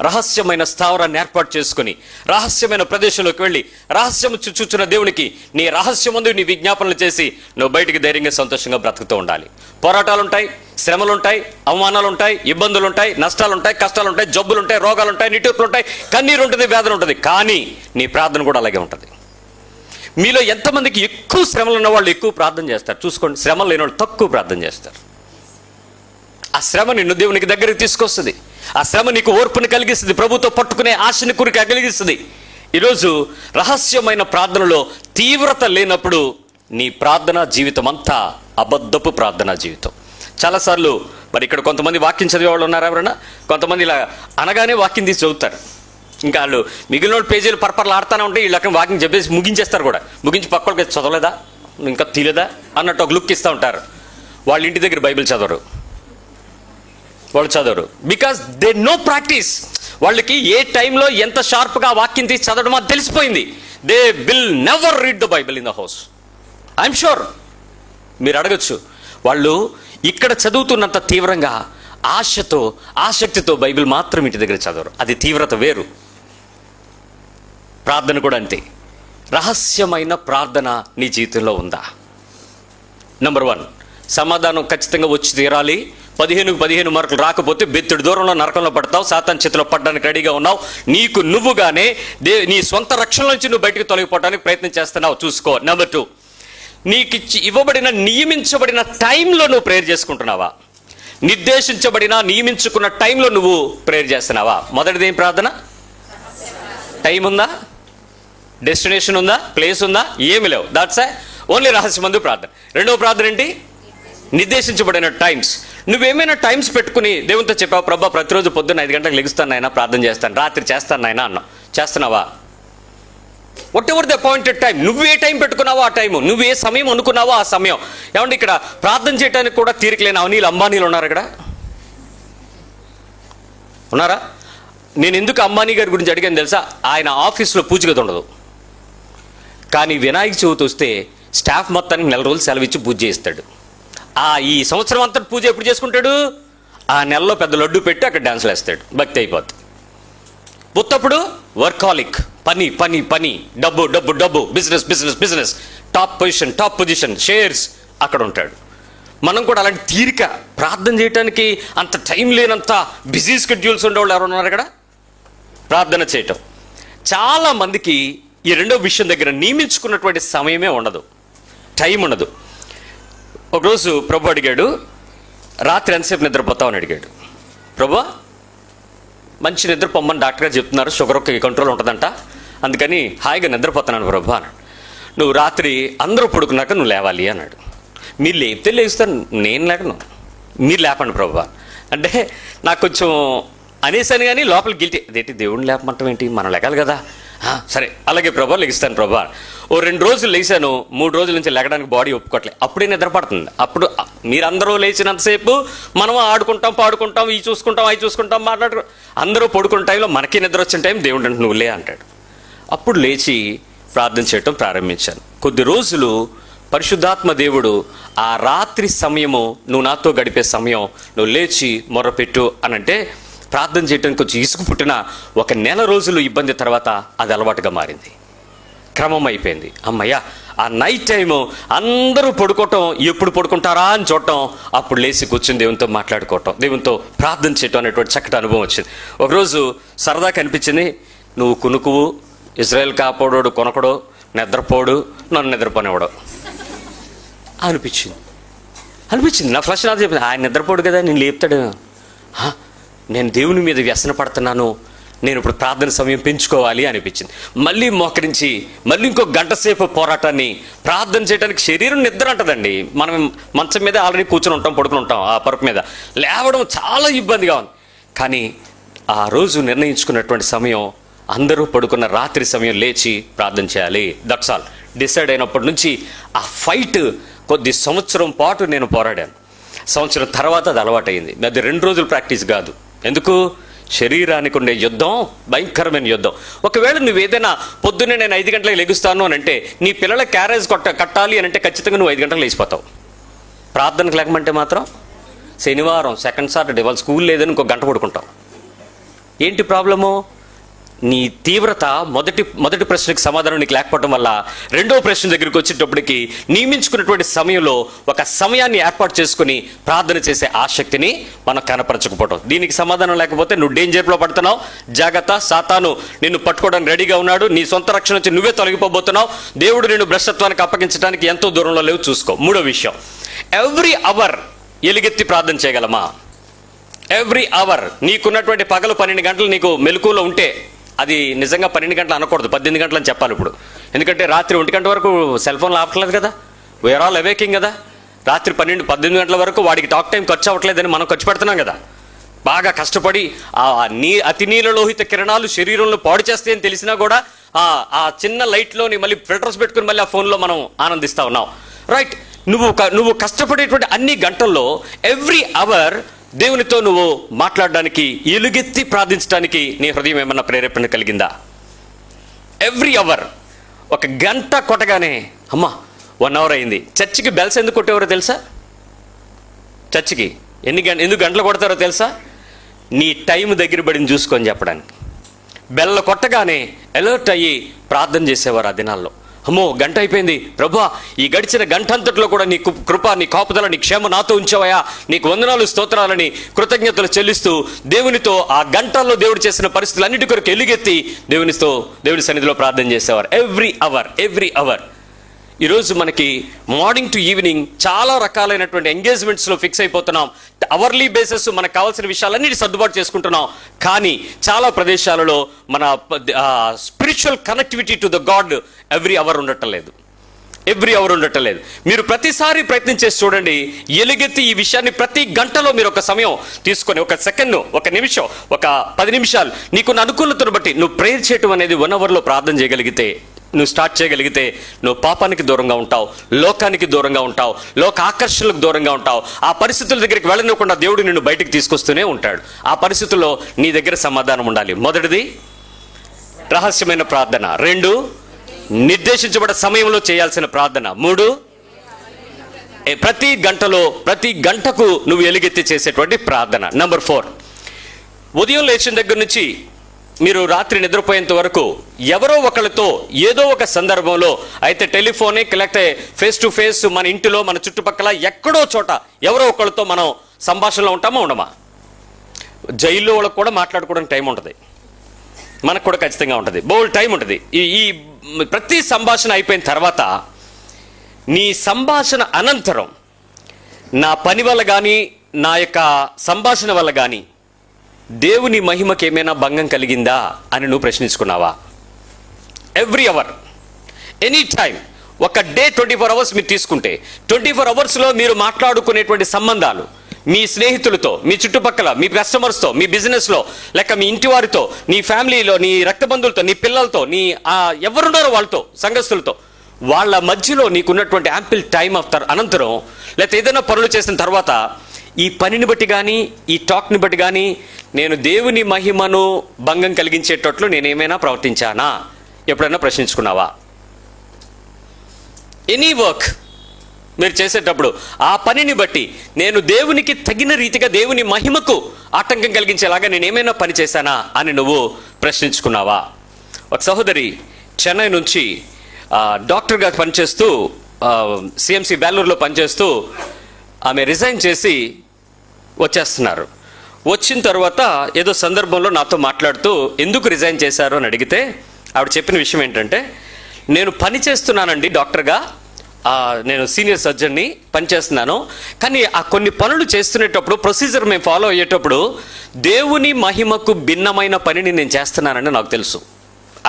రహస్యమైన స్థావరాన్ని ఏర్పాటు చేసుకుని రహస్యమైన ప్రదేశంలోకి వెళ్ళి రహస్యం చూచున్న దేవునికి నీ రహస్యం ముందు నీ విజ్ఞాపనలు చేసి నువ్వు బయటికి ధైర్యంగా సంతోషంగా బ్రతుకుతూ ఉండాలి. పోరాటాలు ఉంటాయి, శ్రమలు ఉంటాయి, అవమానాలు ఉంటాయి, ఇబ్బందులు ఉంటాయి, నష్టాలు ఉంటాయి, కష్టాలు ఉంటాయి, జబ్బులు ఉంటాయి, రోగాలు ఉంటాయి, నిట్టూర్పులు ఉంటాయి, కన్నీరు ఉంటుంది, వేదన ఉంటుంది, కానీ నీ ప్రార్థన కూడా అలాగే ఉంటుంది. మీలో ఎంతమందికి ఎక్కువ శ్రమలు ఉన్న వాళ్ళు ఎక్కువ ప్రార్థన చేస్తారు చూసుకోండి, శ్రమలు లేని వాళ్ళు తక్కువ ప్రార్థన చేస్తారు. ఆ శ్రమ నిన్ను దేవునికి దగ్గరికి తీసుకొస్తుంది. ఆ శ్రమ నీకు ఓర్పుని కలిగిస్తుంది, ప్రభుతో పట్టుకునే ఆశని కురికి కలిగిస్తుంది. ఈరోజు రహస్యమైన ప్రార్థనలో తీవ్రత లేనప్పుడు నీ ప్రార్థనా జీవితం అంతా అబద్ధపు ప్రార్థనా జీవితం. చాలాసార్లు మరి ఇక్కడ కొంతమంది వాక్యం చదివే వాళ్ళు ఉన్నారు ఎవరన్నా, కొంతమంది ఇలా అనగానే వాక్యం తీసి చదువుతారు. ఇంకా వాళ్ళు మిగిలిన పేజీలు పరపరలు ఆడుతూనే ఉంటే వీళ్ళు అక్కడ వాక్యం చెప్పేసి ముగించేస్తారు కూడా. ముగించి పక్కకి చదవలేదా, ఇంకా తీలేదా అన్నట్టు ఒక లుక్ ఇస్తూ ఉంటారు. వాళ్ళ ఇంటి దగ్గర బైబిల్ చదవరు, వాళ్ళు చదవరు. Because they no practice. వాళ్ళకి ఏ టైంలో ఎంత షార్ప్గా వాక్యం తీసి చదవడం అది తెలిసిపోయింది. They will never read the Bible in the house. I'm sure. మీరు అడగచ్చు, వాళ్ళు ఇక్కడ చదువుతున్నంత తీవ్రంగా ఆశతో ఆసక్తితో బైబిల్ మాత్రం ఇంటి దగ్గర చదవరు. అది తీవ్రత వేరు. ప్రార్థన కూడా అంతే. రహస్యమైన ప్రార్థన నీ జీవితంలో ఉందా? నెంబర్ 1, సమాధానం ఖచ్చితంగా వచ్చి తీరాలి. 15 మార్కులు రాకపోతే బెత్తుడి దూరంలో నరకంలో పడతావు, సాతాను చేతిలో పడడానికి రెడీగా ఉన్నావు. నీకు నువ్వుగానే నీ సొంత రక్షణ నుంచి నువ్వు బయటకు తొలగిపోవడానికి ప్రయత్నం చేస్తున్నావు, చూసుకో. నెంబర్ 2, నీకు ఇవ్వబడిన నియమించబడిన టైంలో నువ్వు ప్రేయర్ చేసుకుంటున్నావా? నిర్దేశించబడిన నియమించుకున్న టైంలో నువ్వు ప్రేయర్ చేస్తున్నావా? మొదటిది ఏం ప్రార్థన? టైం ఉందా? డెస్టినేషన్ ఉందా? ప్లేస్ ఉందా? ఏమి లేవు. దాట్స్ ఓన్లీ రహస్యమందు ప్రార్థన. రెండవ ప్రార్థన ఏంటి? నిర్దేశించబడిన టైమ్స్. నువ్వేమైనా టైమ్స్ పెట్టుకుని దేవునితో చెప్పావు, ప్రభా ప్రతిరోజు పొద్దున్న 5 గంటలకు లెగుస్తాను నాయన, ప్రార్థన చేస్తాను, రాత్రి చేస్తాను నాయన అన్నావు. చేస్తున్నావా? What ever the appointed time. నువ్వు ఏ టైం పెట్టుకున్నావో ఆ టైము, నువ్వు ఏ సమయం అనుకున్నావో ఆ సమయం. ఏమంటే ఇక్కడ ప్రార్థన చేయడానికి కూడా తీరికలేని అవనీలు అంబానీలు ఉన్నారు. ఇక్కడ ఉన్నారా? నేను ఎందుకు అంబానీ గారి గురించి అడిగాను తెలుసా? ఆయన ఆఫీస్లో పూజ గది ఉండదు, కానీ వినాయక చవితి వస్తే స్టాఫ్ మొత్తానికి 4 రోజులు సెలవు ఇచ్చి పూజ చేయిస్తాడు. ఈ సంవత్సరం అంతా పూజ ఎప్పుడు చేసుకుంటాడు? ఆ నెలలో పెద్ద లడ్డు పెట్టి అక్కడ డాన్సులు వేస్తాడు, భక్తి అయిపోతుంది. ఉత్తప్పుడు వర్కాలిక్, పని పని పని, డబ్బు డబ్బు డబ్బు, business business business, top position, shares, అక్కడ ఉంటాడు. మనం కూడా అలాంటి తీరిక ప్రార్థన చేయడానికి అంత టైం లేనంత బిజీ స్కెడ్యూల్స్ ఉండేవాళ్ళు ఎవరు ఉన్నారు ఇక్కడ? ప్రార్థన చేయటం. చాలా మందికి ఈ రెండో విషయం దగ్గర నియమించుకున్నటువంటి సమయమే ఉండదు, టైం ఉండదు. ఒకరోజు ప్రభు అడిగాడు, రాత్రి ఎంతసేపు నిద్రపోతావు అని అడిగాడు. ప్రభు మంచి నిద్ర పొమ్మని డాక్టర్ గారు చెప్తున్నారు, షుగర్ కంట్రోల్ ఉంటుందంట, అందుకని హాయిగా నిద్రపోతున్నాను ప్రభు అన్నాడు. నువ్వు రాత్రి అందరూ పడుకున్నాక నువ్వు లేవాలి అన్నాడు. మీరు లేపితే లేస్తాను, నేను లేకను, మీరు లేపండి ప్రభు అంటే నాకు కొంచెం అనేసాను, కానీ లోపల గిల్టీ, అదేంటి దేవుడిని లేపమంటాం ఏంటి, మనం లెగాలి కదా. సరే అలాగే ప్రభా లెగిస్తాను ప్రభా. 2 రోజులు లేచాను, 3 రోజుల నుంచి లెగడానికి బాడీ ఒప్పుకోవట్లేదు. అప్పుడే నిద్ర పడుతుంది. అప్పుడు మీరందరూ లేచినంతసేపు మనం ఆడుకుంటాం, పాడుకుంటాం, ఇవి చూసుకుంటాం, అవి చూసుకుంటాం, మాట్లాడుకుంటాం. అందరూ పడుకున్న టైంలో మనకి నిద్ర వచ్చిన టైం దేవుడు అంటే నువ్వు లే అంటాడు. అప్పుడు లేచి ప్రార్థన చేయటం ప్రారంభించాను. కొద్ది రోజులు పరిశుద్ధాత్మ దేవుడు ఆ రాత్రి సమయము, నువ్వు నాతో గడిపే సమయం, నువ్వు లేచి మొర్రపెట్టు అనంటే ప్రార్థన చేయడానికి కొంచెం ఇసుకు పుట్టిన 1 నెల రోజులు ఇబ్బంది తర్వాత అది అలవాటుగా మారింది, క్రమం అయిపోయింది. అమ్మయ్య, ఆ నైట్ టైము అందరూ పడుకోవటం, ఎప్పుడు పడుకుంటారా అని చూడటం, అప్పుడు లేచి కూర్చుని దేవునితో మాట్లాడుకోవటం, దేవునితో ప్రార్థన చేయటం అనేటువంటి చక్కటి అనుభవం వచ్చింది. ఒకరోజు సరదా కనిపించింది, నువ్వు కునుకువు, ఇజ్రాయెల్ కాపాడోడు కొనకడు, నిద్రపోడు, నన్ను నిద్రపోనివ్వడు అనిపించింది. నా ఫ్లష్ నాతో చెప్పింది, ఆయన నిద్రపోడు కదా, నేను లేపుతాడు. నేను దేవుని మీద వ్యసన పడుతున్నాను, నేను ఇప్పుడు ప్రార్థన సమయం పెంచుకోవాలి అనిపించింది. మళ్ళీ మోకరించి మళ్ళీ ఇంకో 1 గంట సేపు పోరాటాన్ని, ప్రార్థన చేయడానికి శరీరం నిద్ర అంటదండి. మనం మంచం మీద ఆల్రెడీ కూర్చొని ఉంటాం, పడుకుని ఉంటాం, ఆ పరుపు మీద లేవడం చాలా ఇబ్బందిగా ఉంది. కానీ ఆ రోజు నిర్ణయించుకున్నటువంటి సమయం, అందరూ పడుకున్న రాత్రి సమయం లేచి ప్రార్థన చేయాలి. That's all. డిసైడ్ అయినప్పటి నుంచి ఆ ఫైట్ కొద్ది సంవత్సరం పాటు నేను పోరాడాను. సంవత్సరం తర్వాత అది అలవాటైంది. అది 2 రోజులు ప్రాక్టీస్ కాదు. ఎందుకు? శరీరానికి ఉండే యుద్ధం భయంకరమైన యుద్ధం. ఒకవేళ నువ్వు ఏదైనా పొద్దున్నే నేను 5 గంటలకు లెగుస్తాను అని అంటే, నీ పిల్లల క్యారేజ్ కట్టాలి అని అంటే ఖచ్చితంగా నువ్వు 5 గంటలకు లేచిపోతావు. ప్రార్థనకు లేకమంటే మాత్రం శనివారం, సెకండ్ సాటర్డే వాళ్ళ స్కూల్ లేదని ఇంకో గంట పడుకుంటావు. ఏంటి ప్రాబ్లము? నీ తీవ్రత మొదటి ప్రశ్నకి సమాధానం నీకు లేకపోవడం వల్ల రెండో ప్రశ్న దగ్గరికి వచ్చేటప్పటికి నియమించుకున్నటువంటి సమయంలో ఒక సమయాన్ని ఏర్పాటు చేసుకుని ప్రార్థన చేసే ఆసక్తిని మనం కనపరచకపోవడం. దీనికి సమాధానం లేకపోతే నువ్వు డేంజర్లో పడుతున్నావు. జాగ్రత్త, సాతాను నిన్ను పట్టుకోవడానికి రెడీగా ఉన్నాడు. నీ సొంత రక్షణ నుంచి నువ్వే తొలగిపోబోతున్నావు. దేవుడు నిన్ను భ్రష్టత్వానికి అప్పగించడానికి ఎంతో దూరంలో లేవు, చూసుకో. మూడో విషయం, ఎవ్రీ అవర్ ఎలుగెత్తి ప్రార్థన చేయగలమా? Every hour. నీకున్నటువంటి పగలు 12 గంటలు నీకు మెలకువలో ఉంటే, అది నిజంగా 12 గంటలు అనకూడదు, 18 గంటలు అని చెప్పాలి ఇప్పుడు. ఎందుకంటే రాత్రి 1 గంట వరకు సెల్ ఫోన్లు ఆపట్లేదు కదా, వీఆర్ ఆల్ అవేకింగ్ కదా. రాత్రి 18 గంటల వరకు వాడికి టాక్ టైం ఖర్చు అవ్వట్లేదని మనం ఖర్చు పెడుతున్నాం కదా. బాగా కష్టపడి అతి నీలలోహిత కిరణాలు శరీరంలో పాడు చేస్తాయని తెలిసినా కూడా ఆ చిన్న లైట్లోని మళ్ళీ ఫిల్టర్స్ పెట్టుకుని మళ్ళీ ఆ ఫోన్లో మనం ఆనందిస్తా ఉన్నాం. రైట్. నువ్వు కష్టపడేటువంటి అన్ని గంటల్లో ఎవ్రీ అవర్ దేవునితో నువ్వు మాట్లాడడానికి, ఎలుగెత్తి ప్రార్థించడానికి నీ హృదయం ఏమన్నా ప్రేరేపణ కలిగిందా? Every hour. ఒక గంట కొట్టగానే అమ్మా 1 అవర్ అయింది. చర్చికి బెల్స్ ఎందుకు కొట్టేవారో తెలుసా? చర్చికి ఎందుకు గంటలు కొడతారో తెలుసా? నీ టైం దగ్గర పడింది చూసుకొని చెప్పడానికి. బెల్ల కొట్టగానే అలర్ట్ అయ్యి ప్రార్థన చేసేవారు ఆ దినాల్లో. అమ్మో, గంట అయిపోయింది ప్రభువా, ఈ గడిచిన గంటంతట్లో కూడా నీ కృప, నీ కాపుదల, నీ క్షేమ నాతో ఉంచావయ్యా, నీకు వందనాలు స్తోత్రాలని కృతజ్ఞతలు చెల్లిస్తూ దేవునితో ఆ గంటల్లో దేవుడు చేసిన పరిస్థితులు అన్నిటి కొరకు ఎలుగెత్తి దేవుని సన్నిధిలో ప్రార్థన చేసేవారు. Every hour. ఈరోజు మనకి మార్నింగ్ టు ఈవినింగ్ చాలా రకాలైనటువంటి ఎంగేజ్మెంట్స్లో ఫిక్స్ అయిపోతున్నాం. అవర్లీ బేసిస్ మనకు కావాల్సిన విషయాలన్నిటి సర్దుబాటు చేసుకుంటున్నాం. కానీ చాలా ప్రదేశాలలో మన spiritual connectivity to the God every hour ఉండటం లేదు. మీరు ప్రతిసారి ప్రయత్నం చేసి చూడండి. ఎలుగెత్తి ఈ విషయాన్ని ప్రతి గంటలో మీరు ఒక సమయం తీసుకొని, ఒక సెకండ్, ఒక నిమిషం, ఒక 10 నిమిషాలు నీకున్న అనుకూలతను బట్టి నువ్వు ప్రేయర్ చేయటం అనేది 1 అవర్లో ప్రార్థన చేయగలిగితే, నువ్వు స్టార్ట్ చేయగలిగితే, నువ్వు పాపానికి దూరంగా ఉంటావు, లోకానికి దూరంగా ఉంటావు, లోక ఆకర్షణలకు దూరంగా ఉంటావు. ఆ పరిస్థితుల దగ్గరికి వెళ్ళనివ్వకుండా దేవుడు నిన్ను బయటికి తీసుకొస్తూనే ఉంటాడు. ఆ పరిస్థితుల్లో నీ దగ్గర సమాధానం ఉండాలి. మొదటిది రహస్యమైన ప్రార్థన. 2 నిర్దేశించబడ్డ సమయంలో చేయాల్సిన ప్రార్థన. 3 ప్రతి గంటకు నువ్వు ఎలుగెత్తి చేసేటువంటి ప్రార్థన. నంబర్ 4, ఉదయం లేచిన దగ్గర నుంచి మీరు రాత్రి నిద్రపోయేంత వరకు ఎవరో ఒకళ్ళతో ఏదో ఒక సందర్భంలో, అయితే టెలిఫోనే లేకపోతే ఫేస్ టు ఫేస్, మన ఇంటిలో, మన చుట్టుపక్కల ఎక్కడో చోట ఎవరో ఒకళ్ళతో మనం సంభాషణలో ఉంటామా ఉండమా? జైల్లో వాళ్ళకు కూడా మాట్లాడుకోవడానికి టైం ఉంటుంది, మనకు కూడా ఖచ్చితంగా ఉంటుంది, బోల్డ్ టైం ఉంటుంది. ఈ ప్రతి సంభాషణ అయిపోయిన తర్వాత, నీ సంభాషణ అనంతరం నా పని వల్ల కానీ, నా యొక్క సంభాషణ వల్ల కానీ దేవుని మహిమకి ఏమైనా భంగం కలిగిందా అని నువ్వు ప్రశ్నించుకున్నావా? Every hour, any time. ఒక డే 24 అవర్స్ మీరు తీసుకుంటే, 24 అవర్స్లో మీరు మాట్లాడుకునేటువంటి సంబంధాలు, మీ స్నేహితులతో, మీ చుట్టుపక్కల, మీ కస్టమర్స్తో, మీ బిజినెస్లో, లేక మీ ఇంటి వారితో, నీ ఫ్యామిలీలో, నీ రక్త బంధువులతో, నీ పిల్లలతో, నీ ఎవరున్నారో వాళ్ళతో, సంఘస్థులతో, వాళ్ళ మధ్యలో నీకున్నటువంటి యాంపిల్ టైం అనంతరం, లేకపోతే ఏదైనా పనులు చేసిన తర్వాత, ఈ పనిని బట్టి కానీ, ఈ టాక్ని బట్టి కానీ నేను దేవుని మహిమను భంగం కలిగించేటట్లు నేనేమైనా ప్రవర్తించానా? ఎప్పుడైనా ప్రశ్నించుకున్నావా? ఎనీ వర్క్ మీరు చేసేటప్పుడు ఆ పనిని బట్టి నేను దేవునికి తగిన రీతిగా, దేవుని మహిమకు ఆటంకం కలిగించేలాగా నేనేమైనా పని చేశానా అని నువ్వు ప్రశ్నించుకున్నావా? ఒక సహోదరి చెన్నై నుంచి డాక్టర్గా పనిచేస్తూ, సిఎంసి బెంగళూరులో పనిచేస్తూ, ఆమె రిజైన్ చేసి వచ్చేస్తున్నారు. వచ్చిన తర్వాత ఏదో సందర్భంలో నాతో మాట్లాడుతూ ఎందుకు రిజైన్ చేశారు అని అడిగితే, ఆవిడ చెప్పిన విషయం ఏంటంటే, నేను పని చేస్తున్నానండి డాక్టర్గా, నేను సీనియర్ సర్జన్ని పనిచేస్తున్నాను, కానీ ఆ కొన్ని పనులు చేస్తునేటప్పుడు, ప్రొసీజర్ మేము ఫాలో అయ్యేటప్పుడు దేవుని మహిమకు భిన్నమైన పనిని నేను చేస్తున్నానని నాకు తెలుసు.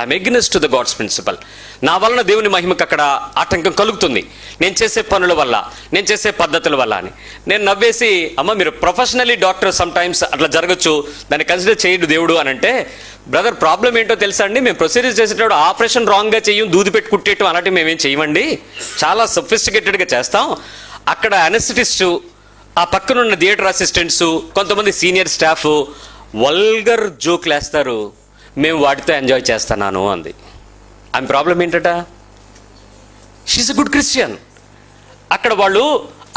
I'm earnest to the God's principle. నా వలన దేవుని మహిమకు అక్కడ ఆటంకం కలుగుతుంది, నేను చేసే పనుల వల్ల, నేను చేసే పద్ధతుల వల్ల అని. నేను నవ్వేసి, అమ్మ మీరు ప్రొఫెషనలీ డాక్టర్, సమ్ టైమ్స్ అట్లా జరగచ్చు, దాన్ని కన్సిడర్ చేయడు దేవుడు అని అంటే, బ్రదర్ ప్రాబ్లం ఏంటో తెలుసా అండి, మేము ప్రొసీజర్ చేసేటప్పుడు ఆపరేషన్ రాంగ్గా చెయ్యం, దూది పెట్టి కుట్టేయటం అలాంటివి మేమేం చేయమండి, చాలా సొఫిస్టికేటెడ్గా చేస్తాం. అక్కడ అనెస్థెటిస్టు, ఆ పక్కనున్న థియేటర్ అసిస్టెంట్స్, కొంతమంది సీనియర్ స్టాఫ్ వల్గర్ జోక్లు వేస్తారు. మేము వాటితో ఎంజాయ్ చేస్తున్నాను అంది. ఆమె ప్రాబ్లం ఏంటట? She is a good Christian. అక్కడ వాళ్ళు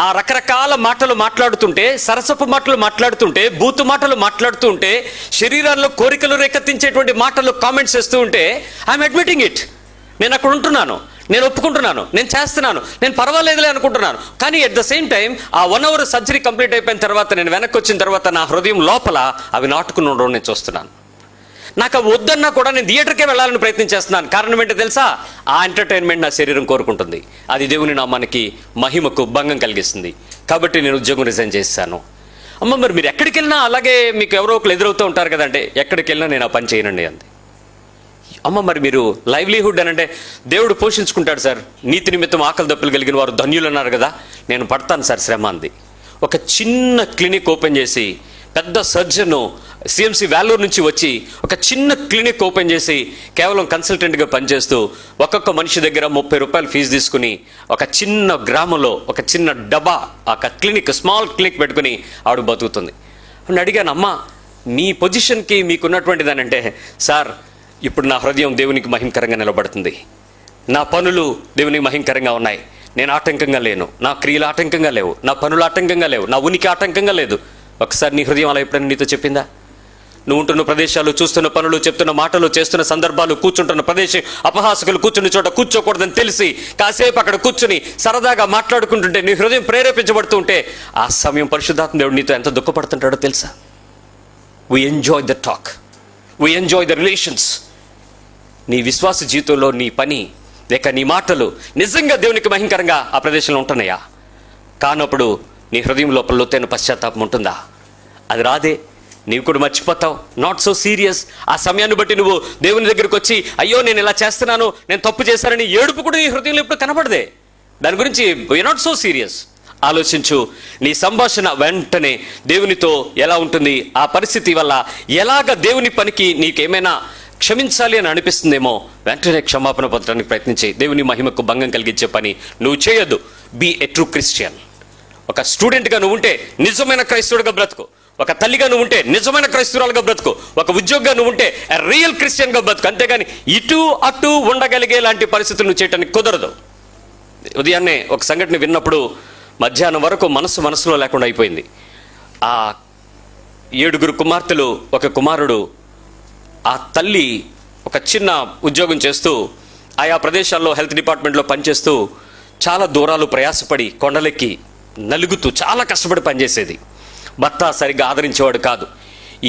ఆ రకరకాల మాటలు మాట్లాడుతుంటే, సరసపు మాటలు మాట్లాడుతుంటే, బూతు మాటలు మాట్లాడుతుంటే, శరీరాల్లో కోరికలు రేకెత్తించేటువంటి మాటలు కామెంట్స్ చేస్తూ ఉంటే ఐఎమ్ అడ్మిటింగ్ ఇట్. నేను అక్కడ ఉంటున్నాను, నేను ఒప్పుకుంటున్నాను, నేను చేస్తున్నాను, నేను పర్వాలేదులే అనుకుంటున్నాను. కానీ ఎట్ ద సేమ్ టైం ఆ 1 hour సర్జరీ కంప్లీట్ అయిపోయిన తర్వాత నేను వెనక్కి వచ్చిన తర్వాత నా హృదయం లోపల అవి నాటుకుని ఉండడం నేను చూస్తున్నాను. నాకు అవి వద్దన్నా కూడా నేను థియేటర్కే వెళ్ళాలని ప్రయత్నం చేస్తున్నాను. కారణం ఏంటో తెలుసా? ఆ ఎంటర్టైన్మెంట్ నా శరీరం కోరుకుంటుంది. అది దేవుని నామానికి మహిమకు భంగం కలిగిస్తుంది. కాబట్టి నేను ఉద్యోగం రిజైన్ చేస్తాను. అమ్మ, మరి మీరు ఎక్కడికి వెళ్ళినా అలాగే మీకు ఎవరో ఒకరు ఎదురవుతూ ఉంటారు కదంటే, ఎక్కడికి వెళ్ళినా నేను ఆ పని చేయనండి అంది. అమ్మ, మరి మీరు లైవ్లీహుడ్ అని అంటే దేవుడు పోషించుకుంటాడు సార్, నీతి నిమిత్తం ఆకలి దప్పులు కలిగిన వారు ధన్యులు అన్నారు కదా, నేను పడతాను సార్ శ్రమ అంది. ఒక చిన్న క్లినిక్ ఓపెన్ చేసి, పెద్ద సర్జన్ సిఎంసి వేలూరు నుంచి వచ్చి ఒక చిన్న క్లినిక్ ఓపెన్ చేసి కేవలం కన్సల్టెంట్గా పనిచేస్తూ ఒక్కొక్క మనిషి దగ్గర 30 రూపాయలు ఫీజు తీసుకుని ఒక చిన్న గ్రామంలో ఒక చిన్న డబ్బా ఒక క్లినిక్, స్మాల్ క్లినిక్ పెట్టుకుని ఆవిడ బతుకుతుంది. అని అడిగాను, అమ్మ మీ పొజిషన్కి మీకున్నటువంటి దానంటే, సార్ ఇప్పుడు నా హృదయం దేవునికి మహిమకరంగా నిలబడుతుంది, నా పనులు దేవునికి మహిమకరంగా ఉన్నాయి, నేను ఆటంకంగా లేను, నా క్రియలు ఆటంకంగా లేవు, నా పనులు ఆటంకంగా లేవు, నా ఉనికి ఆటంకంగా లేదు. ఒకసారి నీ హృదయం అలా ఎప్పుడైనా నీతో చెప్పిందా? నువ్వు ఉంటున్న ప్రదేశాలు, చూస్తున్న పనులు, చెప్తున్న మాటలు, చేస్తున్న సందర్భాలు, కూర్చుంటున్న ప్రదేశం, అపహాసకులు కూర్చున్న చోట కూర్చోకూడదని తెలిసి కాసేపు అక్కడ కూర్చుని సరదాగా మాట్లాడుకుంటుంటే నీ హృదయం ప్రేరేపించబడుతూ ఉంటే ఆ సమయం పరిశుద్ధాత్మ దేవుడు నీతో ఎంత దుఃఖపడుతుంటాడో తెలుసా? We enjoy the talk, we enjoy the relations. నీ విశ్వాస జీవితంలో నీ పని లేక నీ మాటలు నిజంగా దేవునికి మహిమకరంగా ఆ ప్రదేశంలో ఉంటున్నాయా? కానప్పుడు నీ హృదయం లోపల లోతైన పశ్చాత్తాపం ఉంటుందా? అది రాదే, నీవు కూడా మర్చిపోతావు. Not so serious. ఆ సమయాన్ని బట్టి నువ్వు దేవుని దగ్గరికి వచ్చి అయ్యో నేను ఇలా చేస్తున్నాను, నేను తప్పు చేశానని ఏడుపు కూడా నీ హృదయంలో ఎప్పుడు కనపడదే. దాని గురించి వీ నాట్ సో సీరియస్. ఆలోచించు. నీ సంభాషణ వెంటనే దేవునితో ఎలా ఉంటుంది, ఆ పరిస్థితి వల్ల ఎలాగ దేవుని పనికి నీకేమైనా క్షమించాలి అని అనిపిస్తుందేమో వెంటనే క్షమాపణ పొందడానికి ప్రయత్నించి దేవుని మహిమకు భంగం కలిగించే పని నువ్వు చేయొద్దు. Be a true Christian. ఒక స్టూడెంట్గా నువ్వు ఉంటే నిజమైన క్రైస్తవుడిగా బ్రతుకు. ఒక తల్లిగా నువ్వు ఉంటే నిజమైన క్రైస్తవురాలుగా బ్రతుకు. ఒక ఉద్యోగిగా నువ్వు ఉంటే రియల్ క్రిస్టియన్గా బ్రతుకు. అంతేగాని ఇటు అటు ఉండగలిగే లాంటి పరిస్థితులు నువ్వు చేయడానికి కుదరదు. ఉదయాన్నే ఒక సంఘటన విన్నప్పుడు మధ్యాహ్నం వరకు మనసులో లేకుండా అయిపోయింది. ఆ 7 కుమార్తెలు, ఒక కుమారుడు, ఆ తల్లి ఒక చిన్న ఉద్యోగం చేస్తూ ఆయా ప్రదేశాల్లో హెల్త్ డిపార్ట్మెంట్లో పనిచేస్తూ చాలా దూరాలు ప్రయాసపడి కొండలెక్కి నలుగుతూ చాలా కష్టపడి పనిచేసేది. భర్త సరిగ్గా ఆదరించేవాడు కాదు.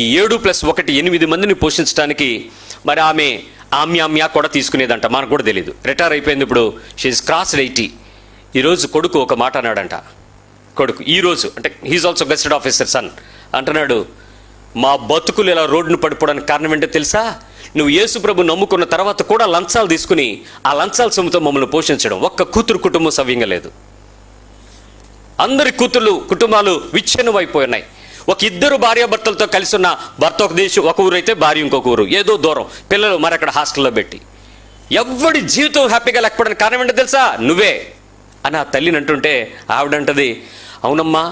ఈ 7+1 8 మందిని పోషించడానికి మరి ఆమె ఆమ్యామ్యా కూడా తీసుకునేదంట. మనకు కూడా తెలియదు. రిటైర్ అయిపోయింది. ఇప్పుడు షీఈస్ క్రాస్డ్ 80. ఈరోజు కొడుకు ఒక మాట అన్నాడంట. కొడుకు ఈరోజు అంటే he is also gazetted officer son అంటున్నాడు, మా బతుకులు ఇలా రోడ్డును పడిపోవడానికి కారణం ఏంటో తెలుసా? నువ్వు యేసు ప్రభు నమ్ముకున్న తర్వాత కూడా లంచాలు తీసుకుని ఆ లంచాల సొమ్ముతో మమ్మల్ని పోషించడం. ఒక్క కూతురు కుటుంబం సవ్యంగా లేదు. అందరి కుటుంబాలు విచ్ఛిన్నం అయిపోయినాయి. ఒక 2 భార్యాభర్తలతో కలిసి ఉన్న భర్త ఒక ఊరైతే భార్య ఇంకొక ఊరు, ఏదో దూరం, పిల్లలు మరి అక్కడ హాస్టల్లో పెట్టి ఎవడి జీవితం హ్యాపీగా లేకపోవడానికి కారణం ఏంటో తెలుసా? నువ్వే అని ఆ తల్లిని అంటుంటే ఆవిడంటది, అవునమ్మా,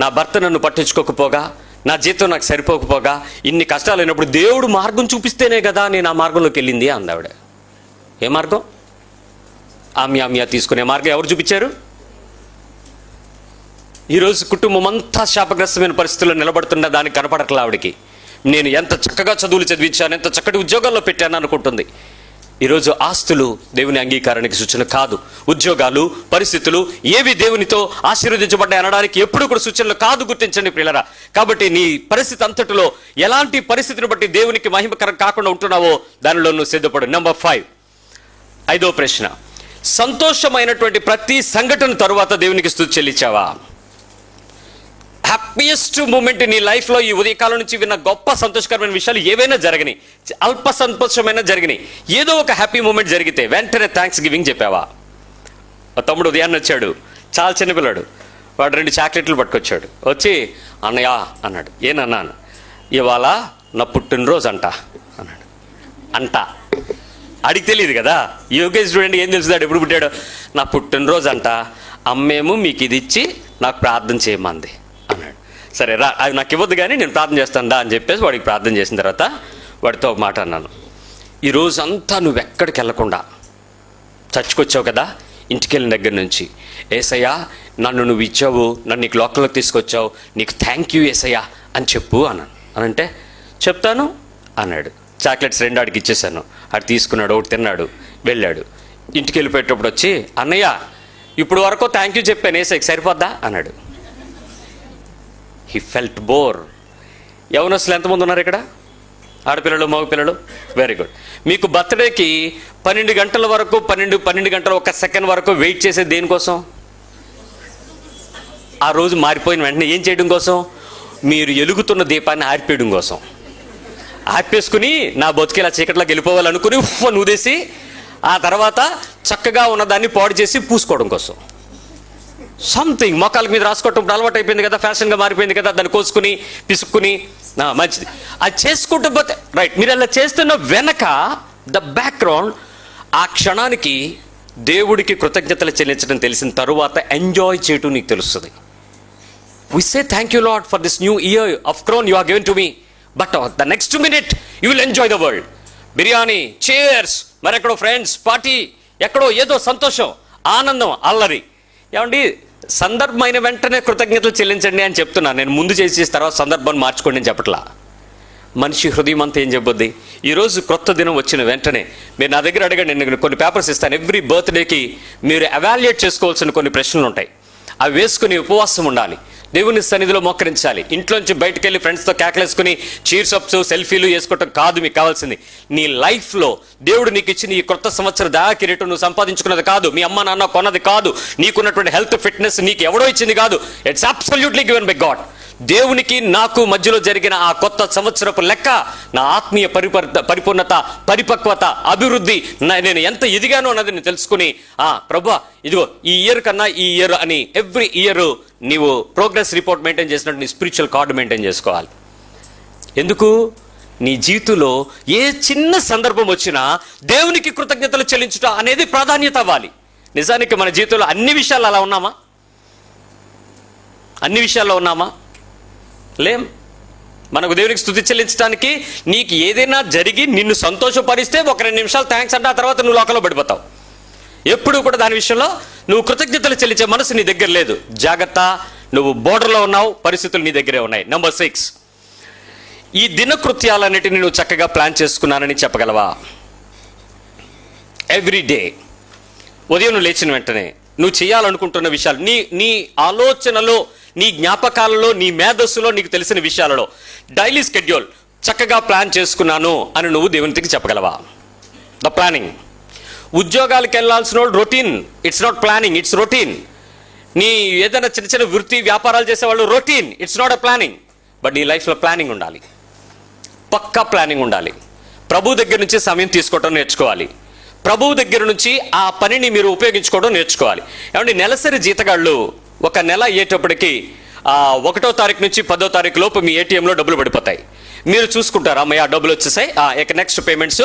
నా భర్త నన్ను పట్టించుకోకపోగా, నా జీవితం నాకు సరిపోకపోగా, ఇన్ని కష్టాలు అయినప్పుడు దేవుడు మార్గం చూపిస్తేనే కదా నేను ఆ మార్గంలోకి వెళ్ళింది అంది ఆవిడ. ఏ మార్గం? ఆమ్యామ్యా తీసుకునే మార్గం ఎవరు చూపించారు? ఈరోజు కుటుంబం అంతా శాపగ్రస్తమైన పరిస్థితుల్లో నిలబడుతున్న దానికి కనపడట్లా ఆవిడికి. నేను ఎంత చక్కగా చదువులు చదివించాను, ఎంత చక్కటి ఉద్యోగాల్లో పెట్టాను అనుకుంటుంది. ఈరోజు ఆస్తులు దేవుని అంగీకారానికి సూచన కాదు. ఉద్యోగాలు, పరిస్థితులు ఏవి దేవునితో ఆశీర్వదించబడ్డాయి అనడానికి ఎప్పుడు కూడా సూచనలు కాదు. గుర్తించండి ప్రియులారా. కాబట్టి నీ పరిస్థితి అంతటిలో ఎలాంటి పరిస్థితిని బట్టి దేవునికి మహిమకరం కాకుండా ఉంటున్నావో దానిలో నువ్వు సిద్ధపడు. నెంబర్ 5, 5వ ప్రశ్న, సంతోషమైనటువంటి ప్రతి సంఘటన తరువాత దేవునికి స్తుతి చెల్లించావా? హ్యాపీయెస్ట్ మూమెంట్ నీ లైఫ్లో ఈ ఉదయకాలం నుంచి విన్న గొప్ప సంతోషకరమైన విషయాలు ఏవైనా జరిగినాయి, అల్ప సంతోషమైన జరిగినాయి, ఏదో ఒక హ్యాపీ మూమెంట్ జరిగితే వెంటనే థ్యాంక్స్ గివింగ్ చెప్పావా? మా తమ్ముడు ఉదయాన్నే వచ్చాడు, చాలా చిన్నపిల్లాడు. వాడు 2 చాక్లెట్లు పట్టుకొచ్చాడు. వచ్చి అన్నయ్య అన్నాడు. ఏనన్నాను? ఇవాళ నా పుట్టినరోజు అంట అన్నాడు. అంట అడిగి తెలియదు కదా. యోగే స్టూడెంట్ ఏం తెలుసుదాడు? ఎప్పుడు పుట్టాడు? నా పుట్టినరోజు అంట, అమ్మేమో మీకు ఇది ఇచ్చి నాకు ప్రార్థన చేయమంది అన్నాడు. సరే రా, అది నాకు ఇవ్వద్దు కానీ నేను ప్రార్థన చేస్తాను దా అని చెప్పేసి వాడికి ప్రార్థన చేసిన తర్వాత వాడితో ఒక మాట అన్నాను. ఈరోజు అంతా నువ్వు ఎక్కడికి వెళ్ళకుండా చర్చ్కొచ్చావు కదా, ఇంటికి వెళ్ళిన దగ్గర నుంచి ఏసయ్యా నన్ను నువ్వు ఇచ్చావు, నన్ను నీకు లోకల్లోకి తీసుకొచ్చావు, నీకు థ్యాంక్ యూ ఏసయ్యా అని చెప్పు అన్నాను. అనంటే చెప్తాను అన్నాడు. చాక్లెట్స్ 2 ఆడికి ఇచ్చేసాను. ఆడు తీసుకున్నాడు, ఒకటి తిన్నాడు, వెళ్ళాడు. ఇంటికి వెళ్ళిపోయేటప్పుడు వచ్చి అన్నయ్య ఇప్పుడు వరకు థ్యాంక్ యూ చెప్పాను ఏసైకి సరిపోద్దా అన్నాడు. He felt bore. యవనస్తులు ఎంతమంది ఉన్నారు ఇక్కడ? ఆడపిల్లలు, మగపిల్లలు? Very good. మీకు బర్త్డేకి 12 గంటల వరకు 12 గంటల 1 సెకండ్ వరకు వెయిట్ చేసేది దేనికోసం? ఆ రోజు మారిపోయిన వెంటనే ఏం చేయడం కోసం? మీరు ఎలుగుతున్న దీపాన్ని ఆర్పేయడం కోసం. ఆర్పేసుకుని నా బతుకేలా చీకట్లోకి వెళ్ళిపోవాలనుకుని నూదేసి ఆ తర్వాత చక్కగా ఉన్నదాన్ని పాడు చేసి పూసుకోవడం కోసం. సంథింగ్ మొక్కల మీద రాసుకోవటం ఇప్పుడు అలవాటు అయిపోయింది కదా, ఫ్యాషన్గా మారిపోయింది కదా, దాన్ని కోసుకుని పిసుక్కుని మంచిది అది చేసుకుంటూ పోతే రైట్. మీరు అలా చేస్తున్న వెనక ద బ్యాక్గ్రౌండ్ ఆ క్షణానికి దేవుడికి కృతజ్ఞతలు చెల్లించడం తెలిసిన తరువాత ఎంజాయ్ చేయటం నీకు తెలుస్తుంది. We say thank you Lord for this new year of crown you are given to me, but the next minute you will enjoy the world. Biryani, cheers, మరెక్కడో ఫ్రెండ్స్ పార్టీ, ఎక్కడో ఏదో సంతోషం, ఆనందం, అల్లరి. ఏమండి సందర్భమైన వెంటనే కృతజ్ఞతలు చెల్లించండి అని చెప్తున్నా నేను. ముందు చేసి తర్వాత సందర్భాన్ని మార్చుకోండి అని చెప్పట్లా. మనిషి హృదయం అంతా ఏం చెప్పొద్ది? ఈరోజు కొత్త దినం వచ్చిన వెంటనే మీరు నా దగ్గర అడగండి, నేను కొన్ని పేపర్స్ ఇస్తాను. ఎవ్రీ బర్త్డేకి మీరు ఎవాల్యుయేట్ చేసుకోవాల్సిన కొన్ని ప్రశ్నలు ఉంటాయి. అవి వేసుకుని ఉపవాసం ఉండాలి, దేవుని సన్నిధిలో మోకరించాలి. ఇంట్లోంచి బయటకు వెళ్ళి ఫ్రెండ్స్తో కేకలేసుకుని చీర్స్ అప్స్ సెల్ఫీలు వేసుకోవటం కాదు మీకు కావాల్సింది. నీ లైఫ్లో దేవుడు నీకు ఇచ్చిన ఈ కొత్త సంవత్సర దయాకిరీటం నువ్వు సంపాదించుకున్నది కాదు, మీ అమ్మ నాన్న కొన్నది కాదు, నీకున్నటువంటి హెల్త్ ఫిట్నెస్ నీకు ఎవడో ఇచ్చింది కాదు. It's absolutely given by God. దేవునికి నాకు మధ్యలో జరిగిన ఆ కొత్త సంవత్సరపు లెక్క నా ఆత్మీయ పరిపూర్ణత, పరిపక్వత, అభివృద్ధి, నేను ఎంత ఎదిగానో అన్నది నేను తెలుసుకుని ప్రభువా ఇదిగో ఈ ఇయర్ కన్నా ఈ ఇయర్ అని ఎవ్రీ ఇయర్ నీవు ప్రోగ్రెస్ రిపోర్ట్ మెయింటైన్ చేసినట్టు నీ స్పిరిచువల్ కార్డు మెయింటైన్ చేసుకోవాలి. ఎందుకు? నీ జీవితంలో ఏ చిన్న సందర్భం వచ్చినా దేవునికి కృతజ్ఞతలు చెల్లించుట అనేది ప్రాధాన్యత అవ్వాలి. నిజానికి మన జీవితంలో అన్ని విషయాలు అలా ఉన్నామా? అన్ని విషయాల్లో ఉన్నామా? లేం. మనకు దేవునికి స్తుతి చెల్లించడానికి నీకు ఏదైనా జరిగి నిన్ను సంతోషపరిస్తే 1-2 నిమిషాలు థ్యాంక్స్ అంటే ఆ తర్వాత నువ్వు లోకంలో పడిపోతావు. ఎప్పుడు కూడా దాని విషయంలో నువ్వు కృతజ్ఞతలు చెల్లించే మనసు నీ దగ్గర లేదు. జాగ్రత్త, నువ్వు బోర్డర్లో ఉన్నావు, పరిస్థితులు నీ దగ్గరే ఉన్నాయి. నెంబర్ 6, ఈ దినకృత్యాలన్నిటిని నువ్వు చక్కగా ప్లాన్ చేసుకున్నానని చెప్పగలవా? ఎవ్రీ డే ఉదయం నువ్వు లేచిన వెంటనే నువ్వు చేయాలనుకుంటున్న విషయాలు నీ ఆలోచనలో, నీ జ్ఞాపకాలలో, నీ మేధస్సులో నీకు తెలిసిన విషయాలలో డైలీ షెడ్యూల్ చక్కగా ప్లాన్ చేసుకున్నాను అని నువ్వు దేవునికి చెప్పగలవా? The planning. ఉద్యోగాలకు వెళ్ళాల్సిన వాళ్ళు routine, it's not planning, it's routine. నీ ఏదైనా చిన్న చిన్న వృత్తి వ్యాపారాలు చేసేవాళ్ళు routine, it's not a planning. But నీ లైఫ్లో ప్లానింగ్ ఉండాలి, పక్కా ప్లానింగ్ ఉండాలి. ప్రభు దగ్గర నుంచి సమయం తీసుకోవడం నేర్చుకోవాలి. ప్రభువు దగ్గర నుంచి ఆ పనిని మీరు ఉపయోగించుకోవడం నేర్చుకోవాలి. ఏమంటే నెలసరి జీతగాళ్ళు ఒక నెల అయ్యేటప్పటికి 1వ తారీఖు నుంచి 10వ తారీఖు లోపు మీ ఏటీఎంలో డబ్బులు పడిపోతాయి. మీరు చూసుకుంటారు, అమ్మయ్య డబ్బులు వచ్చేసాయి, ఇక నెక్స్ట్ పేమెంట్స్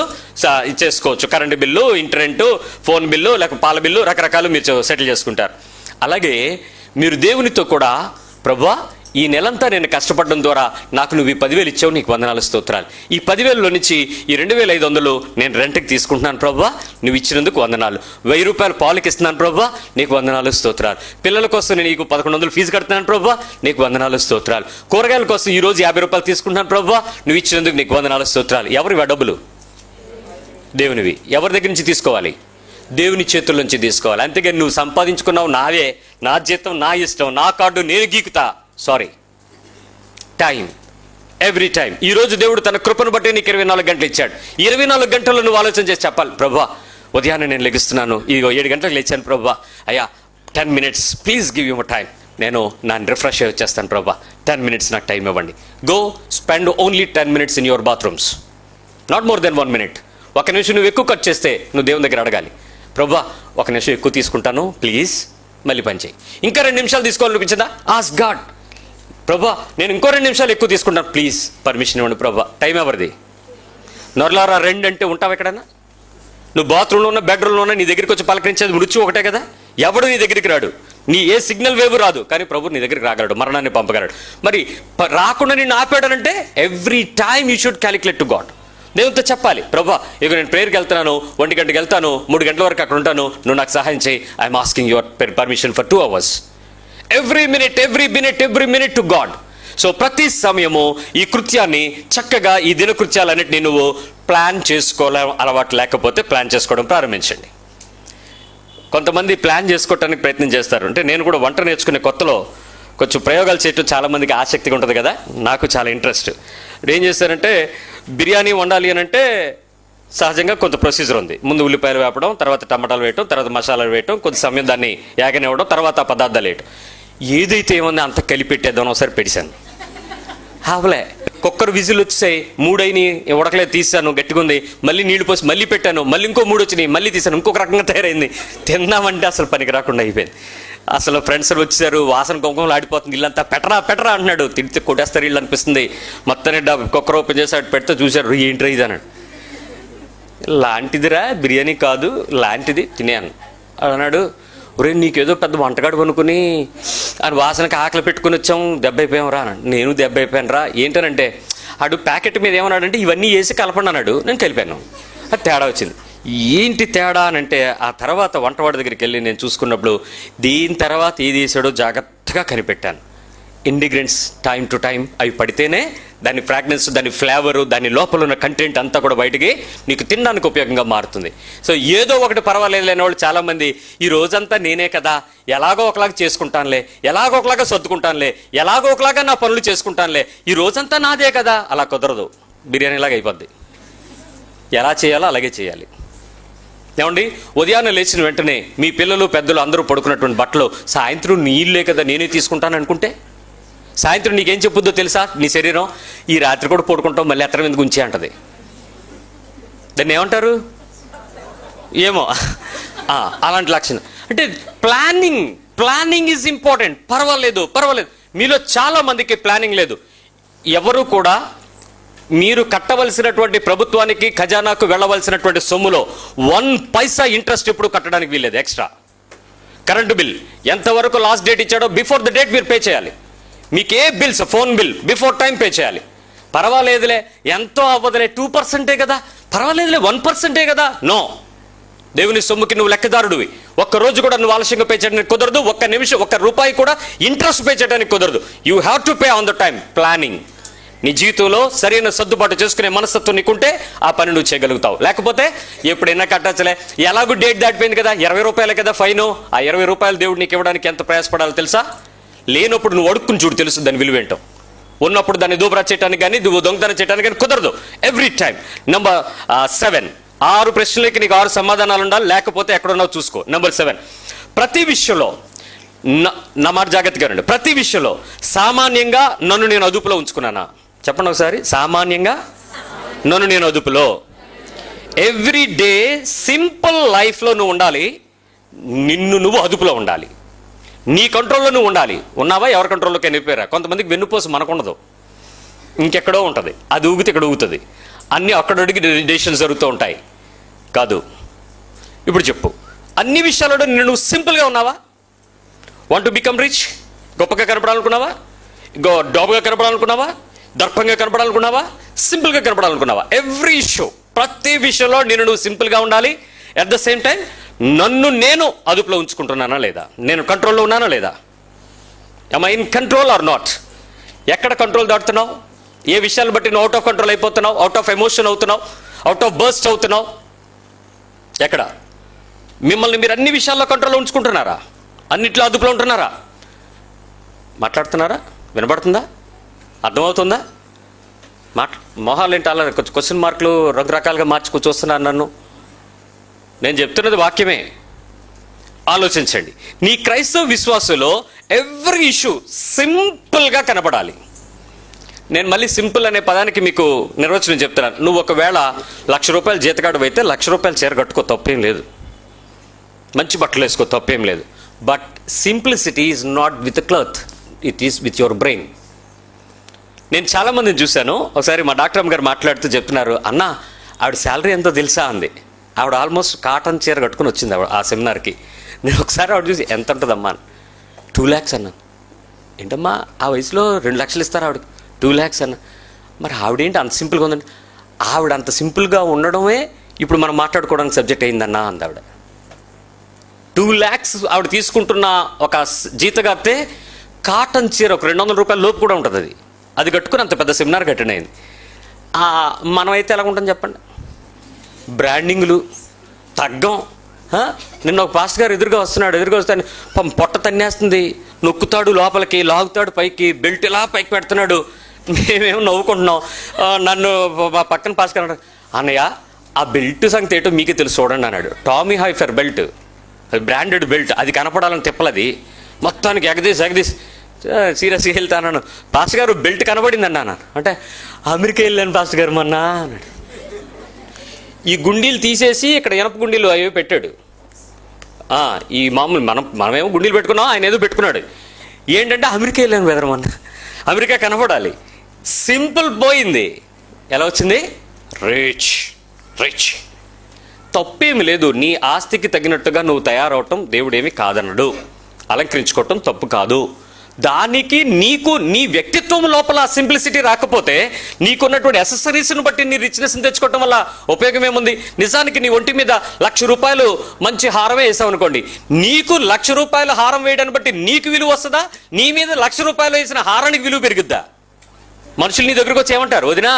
ఇచ్చేసుకోవచ్చు. Current bill, internet, phone bill, లేక పాల బిల్లు, రకరకాలు మీరు సెటిల్ చేసుకుంటారు. అలాగే మీరు దేవునితో కూడా ప్రభువా ఈ నెలంతా నేను కష్టపడడం ద్వారా నాకు నువ్వు ఈ 10,000 ఇచ్చావు, నీకు వందనాలు స్తోత్రాలు. ఈ 10,000లో నుంచి ఈ 2,500 నేను రెంట్కి తీసుకుంటున్నాను ప్రభువా, నువ్వు ఇచ్చినందుకు వందనాలు. 1,000 రూపాయలు పాలకి ఇస్తున్నాను ప్రభువా, నీకు వందనాలు స్తోత్రాలు. పిల్లల కోసం నేను నీకు 1,100 ఫీజు కడుతున్నాను ప్రభువా, నీకు వందనాలు స్తోత్రాలు. కూరగాయల కోసం ఈ రోజు 50 రూపాయలు తీసుకుంటున్నాను ప్రభువా, నువ్వు ఇచ్చినందుకు నీకు వందనాలు స్తోత్రాలు. ఎవరివి డబ్బులు? దేవునివి. ఎవరి దగ్గర నుంచి తీసుకోవాలి? దేవుని చేతుల నుంచి తీసుకోవాలి. అంతేగాని నువ్వు సంపాదించుకున్నావు నావే, నా జీతం నా ఇష్టం, నా కార్డు నేను గీకుతా. సారీ. Time, every time. ఈరోజు దేవుడు తన కృపను బట్టి నీకు 24 గంటలు ఇచ్చాడు. 24 గంటల్లో నువ్వు ఆలోచన చేసి చెప్పాలి, ప్రభువా ఉదయాన్నే నేను లెగుస్తున్నాను, ఇదిగో 7 గంటలకు లేచాను ప్రభువా, అయ్యా 10 minutes please give you my time, నేను నన్ను రిఫ్రెష్ అయ్యి వచ్చేస్తాను ప్రభువా, 10 minutes నాకు టైం ఇవ్వండి. Go spend only 10 minutes in your bathrooms, not more than 1 minute. 1 నిమిషం నువ్వు ఎక్కువ ఖర్చు చేస్తే నువ్వు దేవుని దగ్గర అడగాలి, ప్రభువా 1 నిమిషం ఎక్కువ తీసుకుంటాను ప్లీజ్, మళ్ళీ పని చేయి. ఇంకా 2 నిమిషాలు తీసుకోవాలనిపించిందా? ఆస్క్ గాడ్, ప్రభా నేను ఇంకో 2 నిమిషాలు ఎక్కువ తీసుకుంటాను ప్లీజ్, పర్మిషన్ ఇవ్వండి ప్రభా. టైం ఎవరిది? నొరలారా 2 అంటే ఉంటావు ఎక్కడన్నా? నువ్వు బాత్రూంలో ఉన్న, బెడ్రూమ్లో ఉన్న, నీ దగ్గరికి వచ్చి పలకరించేది మృత్యు ఒకటే కదా. ఎవడు నీ దగ్గరికి రాడు. నీ ఏ సిగ్నల్ వేవ్ రాదు, కానీ ప్రభు నీ దగ్గరికి రాగలడు, మరణాన్ని పంపగలడు. మరి రాకుండా నిన్ను ఆపాడనంటే every time you should calculate to God. దేవునితో చెప్పాలి, ప్రభా ఇక నేను ప్రేయర్కి వెళ్తున్నాను, 1 గంటకి వెళ్తాను, 3 గంటల వరకు అక్కడ ఉంటాను, నువ్వు నాకు సహాయం చేయి. I'm asking your permission for 2 hours. Every minute to God. So ప్రతి సమయము ఈ కృత్యాన్ని చక్కగా, ఈ దినకృత్యాలన్నింటినీ నువ్వు ప్లాన్ చేసుకోవడం అలవాటు లేకపోతే ప్లాన్ చేసుకోవడం ప్రారంభించండి. కొంతమంది ప్లాన్ చేసుకోవడానికి ప్రయత్నం చేస్తారు. అంటే నేను కూడా వంట నేర్చుకునే కొత్తలో కొంచెం ప్రయోగాలు చేయటం చాలామందికి ఆసక్తిగా ఉంటుంది కదా, నాకు చాలా ఇంట్రెస్ట్. ఏం చేస్తారంటే బిర్యానీ వండాలి అని అంటే సహజంగా కొంత ప్రొసీజర్ ఉంది. ముందు ఉల్లిపాయలు వేపడం, తర్వాత టమాటాలు వేయటం, తర్వాత మసాలాలు వేయటం, కొంత సమయం దాన్ని యాగనివ్వడం, తర్వాత ఆ పదార్థాలు వేయటం. ఏదైతే ఏముందో అంత కలిపెట్టేద్దాం ఒకసారి పెడిసాను, హావలే కుక్కర్ విజిల్ వచ్చాయి, 3 అయినాయి, ఉడకలేదు, తీసాను, గట్టిగా ఉంది, మళ్ళీ నీళ్లు పోసి మళ్ళీ పెట్టాను, మళ్ళీ ఇంకో 3 వచ్చినాయి, మళ్ళీ తీసాను, ఇంకొక రకంగా తయారైంది. తిందామంటే అసలు పనికి రాకుండా అయిపోయింది. అసలు ఫ్రెండ్స్ వచ్చారు, వాసన కుంకుమలు ఆడిపోతుంది, ఇల్లంతా పెట్టరా అంటున్నాడు. తిడితే కొట్టేస్తారు ఇల్లు అనిపిస్తుంది. మొత్తాన్ని కుక్కర్ ఓపెన్ చేసి అటు పెడితే చూశారు, ఏంట్రా ఇది అన్నాడు. లాంటిదిరా బిర్యానీ కాదు, లాంటిది తినేను అన్నాడు. ఒరే నీకేదో పెద్ద వంటగాడు అనుకుని అని వాసనకి ఆకలి పెట్టుకుని వచ్చాం, దెబ్బ అయిపోయాం రా అన్నాడు. నేను దెబ్బ అయిపోయాను రా. ఏంటనంటే ఆడు ప్యాకెట్ మీద ఏమన్నాడంటే ఇవన్నీ వేసి కలపండి అన్నాడు. నేను కలిపాను, అది తేడా వచ్చింది. ఏంటి తేడా అని అంటే ఆ తర్వాత వంటవాడి దగ్గరికి వెళ్ళి నేను చూసుకున్నప్పుడు దీని తర్వాత ఏది వేసాడో జాగ్రత్తగా కనిపెట్టాను. ఇంగ్రీడియంట్స్ టైం టు టైం అవి పడితేనే దాని ఫ్రాగ్రెన్స్, దాని ఫ్లేవరు, దాని లోపల ఉన్న కంటెంట్ అంతా కూడా బయటికి నీకు తినడానికి ఉపయోగంగా మారుతుంది. సో ఏదో ఒకటి పర్వాలేదు లేని వాళ్ళు చాలామంది ఈ రోజంతా నేనే కదా, ఎలాగో ఒకలాగా చేసుకుంటానులే, ఎలాగో ఒకలాగా సర్దుకుంటానులే, ఎలాగో ఒకలాగా నా పనులు చేసుకుంటానులే, ఈ రోజంతా నాదే కదా. అలా కుదరదు, బిర్యానీలాగా అయిపోద్ది. ఎలా చేయాలో అలాగే చేయాలి. ఏమండి, ఉదయాన్నే లేచిన వెంటనే మీ పిల్లలు పెద్దలు అందరూ పడుకున్నటువంటి బట్టలు సాయంత్రం నీళ్ళే కదా నేనే తీసుకుంటాను అనుకుంటే సాయంత్రం నీకేం చెప్పుద్దో తెలుసా? నీ శరీరం ఈ రాత్రి కూడా పడుకుంటాం, మళ్ళీ ఎత్తరం ఎందుకు ఉంచి అంటది. దాన్ని ఏమంటారు ఏమో, అలాంటి లక్షణం. అంటే ప్లానింగ్ ఈజ్ ఇంపార్టెంట్. పర్వాలేదు. మీలో చాలా మందికి ప్లానింగ్ లేదు. ఎవరు కూడా మీరు కట్టవలసినటువంటి ప్రభుత్వానికి ఖజానాకు వెళ్ళవలసినటువంటి సొమ్ములో 1 పైసా ఇంట్రెస్ట్ ఎప్పుడు కట్టడానికి వీల్లేదు. ఎక్స్ట్రా కరెంటు బిల్ ఎంతవరకు లాస్ట్ డేట్ ఇచ్చాడో బిఫోర్ ద డేట్ మీరు పే చేయాలి. మీకు ఏ bills, phone bill before time pay చేయాలి. పర్వాలేదులే ఎంతో అవ్వదులే, 2% కదా, పర్వాలేదులే 1% కదా. నో, దేవుని సొమ్ముకి నువ్వు లెక్కదారుడివి. ఒక్కరోజు కూడా నువ్వు ఆలస్యంగా పే చేయడానికి కుదరదు. ఒక్క నిమిషం, ₹1 కూడా ఇంట్రెస్ట్ పే చేయడానికి కుదరదు. You have to pay on the time. Planning. నీ జీవితంలో సరైన సర్దుబాటు చేసుకునే మనస్తత్వం నీకుంటే ఆ పని నువ్వు చేయగలుగుతావు. లేకపోతే ఎప్పుడైనా కట్టచ్చులే, ఎలాగూ డేట్ దాటిపోయింది కదా, ₹20 కదా ఫైను. ఆ ₹20 దేవుడు నీకు ఇవ్వడానికి ఎంత ప్రయాసపడాలో తెలుసా? లేనప్పుడు నువ్వు అడుక్కుని చూడు, తెలుసు దాని విలువేంటో. ఉన్నప్పుడు దాన్ని దూబరా చేయడానికి కానీ నువ్వు దొంగతనం చేయడానికి కానీ కుదరదు. Every time. నంబర్ 7, 6 ప్రశ్నలకి నీకు 6 సమాధానాలు ఉండాలి, లేకపోతే ఎక్కడున్నావు చూసుకో. నంబర్ 7, ప్రతి విషయంలో నా మాట జాగ్రత్తగా రండి. ప్రతి విషయంలో సామాన్యంగా నన్ను నేను అదుపులో ఉంచుకున్నానా? చెప్పండి ఒకసారి. సామాన్యంగా నన్ను నేను అదుపులో. ఎవ్రీ డే సింపుల్ లైఫ్లో నువ్వు ఉండాలి, నిన్ను నువ్వు అదుపులో ఉండాలి, నీ కంట్రోల్లో నువ్వు ఉండాలి. ఉన్నావా? ఎవరి కంట్రోల్లోకి వెళ్ళిపోయారా? కొంతమందికి వెన్నుపోసు మనకుండదు, ఇంకెక్కడో ఉంటుంది. అది ఊగితే ఇక్కడ ఊగుతుంది. అన్నీ అక్కడ అడిగి డెసిషన్స్ జరుగుతూ ఉంటాయి. కాదు, ఇప్పుడు చెప్పు, అన్ని విషయాల్లో నువ్వు సింపుల్గా ఉన్నావా? Want to become rich? గొప్పగా కనపడాలనుకున్నావా? డాబ్గా కనపడాలనుకున్నావా? దర్పంగా కనపడాలనుకున్నావా? సింపుల్గా కనపడాలనుకున్నావా? ఎవ్రీ ఇష్యూ, ప్రతి విషయంలో నేను నువ్వు సింపుల్గా ఉండాలి. అట్ ద సేమ్ టైం నన్ను నేను అదుపులో ఉంచుకుంటున్నానా లేదా? నేను కంట్రోల్లో ఉన్నానా లేదా? am I in control or not? ఎక్కడ కంట్రోల్ దాటుతున్నావు? ఏ విషయాలు బట్టి నువ్వు అవుట్ ఆఫ్ కంట్రోల్ అయిపోతున్నావు, అవుట్ ఆఫ్ ఎమోషన్ అవుతున్నావు, అవుట్ ఆఫ్ బర్స్ట్ అవుతున్నావు? ఎక్కడ? మిమ్మల్ని మీరు అన్ని విషయాల్లో కంట్రోల్లో ఉంచుకుంటున్నారా? అన్నిట్లో అదుపులో ఉంటున్నారా? మాట్లాడుతున్నారా? వినబడుతుందా? అర్థమవుతుందా? మొహాలు ఏంటి అలా కొంచెం క్వశ్చన్ మార్కులు రకరకాలుగా మార్చుకు చూస్తున్నారు నన్ను? నేను చెప్తున్నది వాక్యమే. ఆలోచించండి. నీ క్రైస్తవ విశ్వాసంలో ఎవ్రీ ఇష్యూ సింపుల్గా కనపడాలి. నేను మళ్ళీ సింపుల్ అనే పదానికి మీకు నిర్వచనం చెప్తున్నాను. నువ్వు ఒకవేళ ₹1,00,000 జీతగాడు అయితే ₹1,00,000 చీర కట్టుకో, తప్పేం లేదు. మంచి బట్టలు వేసుకో, తప్పేం లేదు. But simplicity is not with cloth, it is with your brain. నేను చాలామందిని చూశాను. ఒకసారి మా డాక్టర్ అమ్మ గారు మాట్లాడుతూ చెప్తున్నారు, అన్న ఆవిడ శాలరీ ఎంతో తెలుసా అంది. ఆవిడ ఆల్మోస్ట్ కాటన్ చీర కట్టుకుని వచ్చింది ఆవిడ ఆ సెమినార్కి. నేను ఒకసారి ఆవిడ చూసి ఎంత ఉంటుందమ్మా, 2 lakhs అన్నాను. ఏంటమ్మా ఆ వయసులో 2 లక్షలు ఇస్తారు ఆవిడకి? 2 lakhs అన్న. మరి ఆవిడేంటి అంత సింపుల్గా ఉందండి? ఆవిడ అంత సింపుల్గా ఉండడమే ఇప్పుడు మనం మాట్లాడుకోవడానికి సబ్జెక్ట్ అయిందన్నా అంది ఆవిడ. 2 lakhs ఆవిడ తీసుకుంటున్న ఒక జీతగాతే కాటన్ చీర ఒక 200 రూపాయల లోపు కూడా ఉంటుంది. అది కట్టుకుని అంత పెద్ద సెమినార్ అటెండ్ అయింది. మనమైతే ఎలా ఉంటుంది చెప్పండి? బ్రాండింగ్లు, తగ్గం. నిన్న ఒక పాస్టర్ గారు ఎదురుగా వస్తాను, పొట్ట తన్నేస్తుంది, నొక్కుతాడు లోపలికి, లాగుతాడు పైకి, బెల్ట్ ఇలా పైకి పెడుతున్నాడు. మేమేమో నవ్వుకుంటున్నాం. నన్ను మా పక్కన పాస్టర్ గారు అన్నాడు, అన్నయ్య ఆ బెల్ట్ సంగతి ఏంటో మీకే తెలుసు చూడండి అన్నాడు. టామీ హైల్ఫిగర్ బెల్ట్, బ్రాండెడ్ బెల్ట్, అది కనపడాలని తిప్పలది మొత్తానికి ఎగదీసి సీరియస్గా వెళ్తాను. పాస్టర్ గారు బెల్ట్ కనబడింది అన్నాను. అంటే అమెరికా వెళ్ళాను పాస్టర్ గారు మొన్న అన్నాడు. ఈ గుండీలు తీసేసి ఇక్కడ ఇనప గుండీలు అవి పెట్టాడు. ఈ మామూలు మనమేమో గుండీలు పెట్టుకున్నాం, ఆయన ఏదో పెట్టుకున్నాడు. ఏంటంటే అమెరికా వెళ్ళాను బెదరమన్న, అమెరికా కనపడాలి. సింపుల్ పోయింది. ఎలా వచ్చింది? రిచ్. తప్పేమి లేదు. నీ ఆస్తికి తగినట్టుగా నువ్వు తయారవటం దేవుడేమి కాదన్నాడు. అలంకరించుకోవటం తప్పు కాదు. దానికి నీకు నీ వ్యక్తిత్వం లోపల సింప్లిసిటీ రాకపోతే నీకున్నటువంటి అసెసరీస్ను బట్టి నీ రిచ్నెస్ని తెచ్చుకోవటం వల్ల ఉపయోగం ఏముంది? నిజానికి నీ ఒంటి మీద 1,00,000 రూపాయలు మంచి హారమే వేసావు అనుకోండి, నీకు 1,00,000 రూపాయల హారం వేయడాన్ని బట్టి నీకు విలువ వస్తుందా? నీ మీద 1,00,000 రూపాయలు వేసిన హారానికి విలువ పెరుగుద్దా? మనుషులు నీ దగ్గరకు వచ్చి ఏమంటారు? వదినా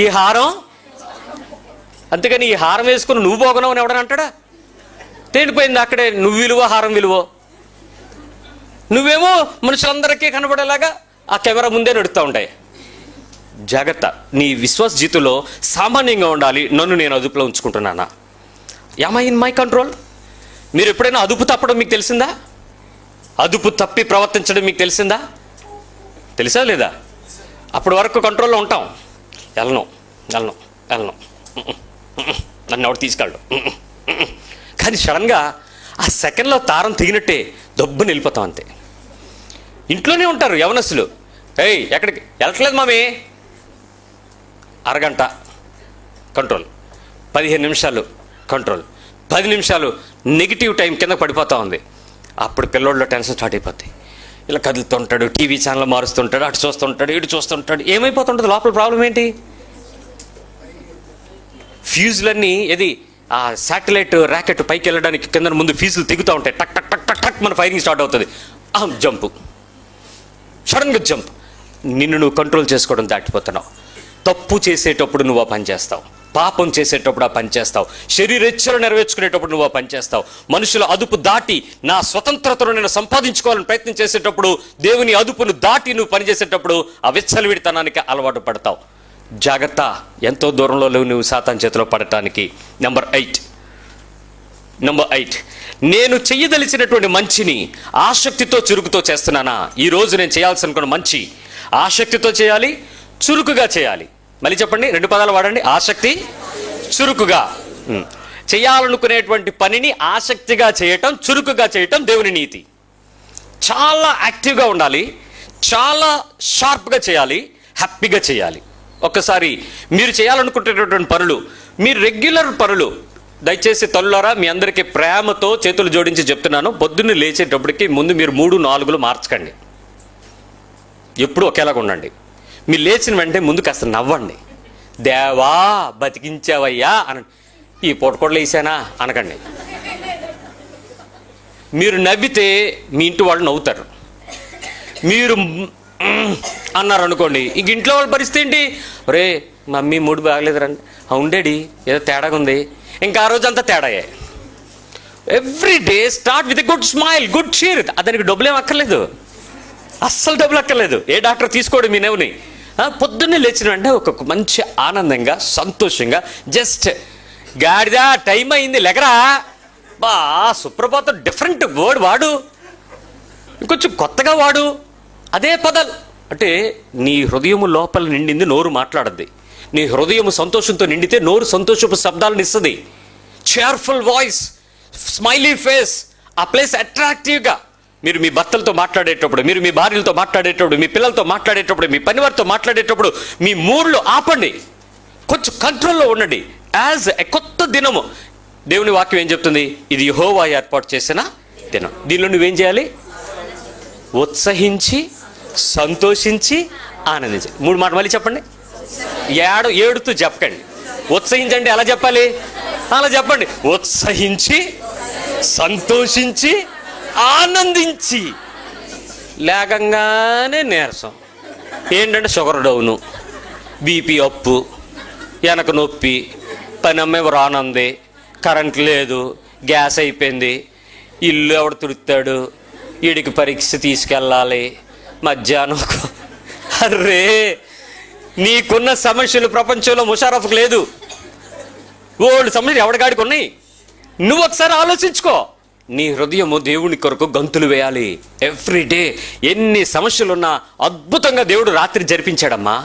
ఈ హారం, అంతేగాని ఈ హారం వేసుకుని నువ్వు పోగనవు అని ఎవడని అంటాడా? తేలిపోయింది అక్కడే నువ్వు విలువ, హారం విలువ. నువ్వేమో మనుషులందరికీ కనబడేలాగా ఆ కెమెరా ముందే నడుస్తూ ఉంటాయి. జాగ్రత్త. నీ విశ్వాస జీవితంలో సామాన్యంగా ఉండాలి. నన్ను నేను అదుపులో ఉంచుకుంటున్నానా? Am I in my control? మీరు ఎప్పుడైనా అదుపు తప్పడం మీకు తెలిసిందా? అదుపు తప్పి ప్రవర్తించడం మీకు తెలిసిందా? తెలుసా లేదా? అప్పటి వరకు కంట్రోల్లో ఉంటాం. వెళ్ళను నన్ను ఎవడు తీసుకెళ్ళడు. కానీ సడన్గా ఆ సెకండ్లో తారం తెగినట్టే దబ్బుని వెళ్ళిపోతాం అంతే. ఇంట్లోనే ఉంటారు యవనస్తులు. ఎక్కడికి వెళ్ళట్లేదు మామీ, అరగంట కంట్రోల్, 15 నిమిషాలు కంట్రోల్, 10 నిమిషాలు నెగిటివ్ టైం కింద పడిపోతూ ఉంది. అప్పుడు పిల్లోళ్ళలో టెన్షన్ స్టార్ట్ అయిపోతాయి. ఇలా కదులుతుంటాడు, టీవీ ఛానల్ మారుస్తుంటాడు, అటు చూస్తుంటాడు, ఇటు చూస్తుంటాడు. ఏమైపోతుంటుంది? లోపల ప్రాబ్లం ఏంటి? ఫ్యూజులన్నీ ఆ శాటిలైట్ ర్యాకెట్ పైకి వెళ్ళడానికి కింద ముందు ఫీజులు తెగుతూ ఉంటాయి. టక్ టక్ టక్ టక్ టక్ మన ఫైరింగ్ స్టార్ట్ అవుతుంది. జంప్, సడన్గా జంప్. నిన్ను నువ్వు కంట్రోల్ చేసుకోవడం దాటిపోతున్నావు. తప్పు చేసేటప్పుడు నువ్వు ఆ పని చేస్తావు, పాపం చేసేటప్పుడు ఆ పని చేస్తావు, శరీరేచ్ఛలు నెరవేర్చుకునేటప్పుడు నువ్వు ఆ పని చేస్తావు. మనుషుల అదుపు దాటి నా స్వతంత్రతను నేను సంపాదించుకోవాలని ప్రయత్నం చేసేటప్పుడు, దేవుని అదుపును దాటి నువ్వు పనిచేసేటప్పుడు ఆ విచ్చలవిడితనానికి అలవాటు పడతావు. జాగ్రత్త. ఎంతో దూరంలో లేవు నువ్వు సాతాను చేతిలో పడటానికి. నెంబర్ 8, నేను చెయ్యదలిచినటువంటి మంచిని ఆసక్తితో చురుకుతో చేస్తున్నానా? ఈరోజు నేను చేయాల్సి అనుకున్న మంచి ఆసక్తితో చేయాలి, చురుకుగా చేయాలి. మళ్ళీ చెప్పండి, 2 పదాలు వాడండి. ఆసక్తి, చురుకుగా. చేయాలనుకునేటువంటి పనిని ఆసక్తిగా చేయటం, చురుకుగా చేయటం దేవుని నీతి. చాలా యాక్టివ్గా ఉండాలి, చాలా షార్ప్గా చేయాలి, హ్యాపీగా చేయాలి. ఒక్కసారి మీరు చేయాలనుకుంటున్నటువంటి పనులు, మీ రెగ్యులర్ పనులు, దయచేసి తల్లులారా మీ అందరికీ ప్రేమతో చేతులు జోడించి చెప్తున్నాను, పొద్దున్నే లేచేటప్పటికి ముందు మీరు 3-4 మార్చకండి. ఎప్పుడు ఒకేలాగా ఉండండి. మీరు లేచిన వెంటనే ముందు కాస్త నవ్వండి. దేవా బతికించావయ్యా అనండి. ఈ పూట కూడా లేచానా అనకండి. మీరు నవ్వితే మీ ఇంటి వాళ్ళు నవ్వుతారు. మీరు అన్నారు అనుకోండి, ఇంక ఇంట్లో వాళ్ళ పరిస్థితి ఏంటి? రే మమ్మీ మూడు బాగలేదురండి, ఉండేడి ఏదో తేడాగా ఉంది, ఇంకా ఆ రోజు అంతా తేడాయే. Every day start with a good smile, good cheer. దానికి డబ్బులు ఏం అక్కర్లేదు, అస్సలు డబ్బులు అక్కర్లేదు. ఏ డాక్టర్ తీసుకోడు మీ నెవ్వుని. పొద్దున్నే లేచిన వెంటనే ఒక మంచి ఆనందంగా సంతోషంగా జస్ట్ గాడిదా టైం అయింది లెగరా బా సుప్రభాతం, డిఫరెంట్ వర్డ్ వాడు, ఇంకొంచెం కొత్తగా వాడు. అదే పదాలు అంటే నీ హృదయము లోపల నిండింది నోరు మాట్లాడద్ది. నీ హృదయము సంతోషంతో నిండితే నోరు సంతోషపు శబ్దాలను ఇస్తుంది. చేర్ఫుల్ వాయిస్, స్మైలీ ఫేస్, ఆ ప్లేస్ అట్రాక్టివ్గా. మీరు మీ భర్తలతో మాట్లాడేటప్పుడు, మీరు మీ భార్యలతో మాట్లాడేటప్పుడు, మీ పిల్లలతో మాట్లాడేటప్పుడు, మీ పనివారితో మాట్లాడేటప్పుడు మీ మూడ్లు ఆపండి, కొంచెం కంట్రోల్లో ఉండండి. యాజ్ ఎ కొత్త దినము. దేవుని వాక్యం ఏం చెప్తుంది? ఇది యెహోవా ఏర్పాటు చేసిన దినం. దీనిలో నువ్వేం చేయాలి? ఉత్సహించి, సంతోషించి, ఆనందించి. 3 మాట మళ్ళీ చెప్పండి. ఏడుతూ చెప్పకండి. ఉత్సహించండి. ఎలా చెప్పాలి? అలా చెప్పండి. ఉత్సహించి, సంతోషించి, ఆనందించి. లేకంగానే నీరసం. ఏంటంటే షుగర్ డౌను, బీపీ అప్పు, వెనక నొప్పి, పని అమ్మాయి రానుంది, కరెంట్ లేదు, గ్యాస్ అయిపోయింది, ఇల్లు ఎవడు తుడుతాడు, వీడికి పరీక్ష తీసుకెళ్ళాలి, మధ్యాహ్నం. అర్రే, నీకున్న సమస్యలు ప్రపంచంలో ముషారఫ్కి లేదు. ఓల్డ్ సమస్యలు ఎవడిగాడికి ఉన్నాయి. నువ్వు ఒకసారి ఆలోచించుకో. నీ హృదయము దేవుని కొరకు గంతులు వేయాలి ఎవ్రీడే. ఎన్ని సమస్యలున్నా అద్భుతంగా దేవుడు రాత్రి జరిపించాడమ్మా.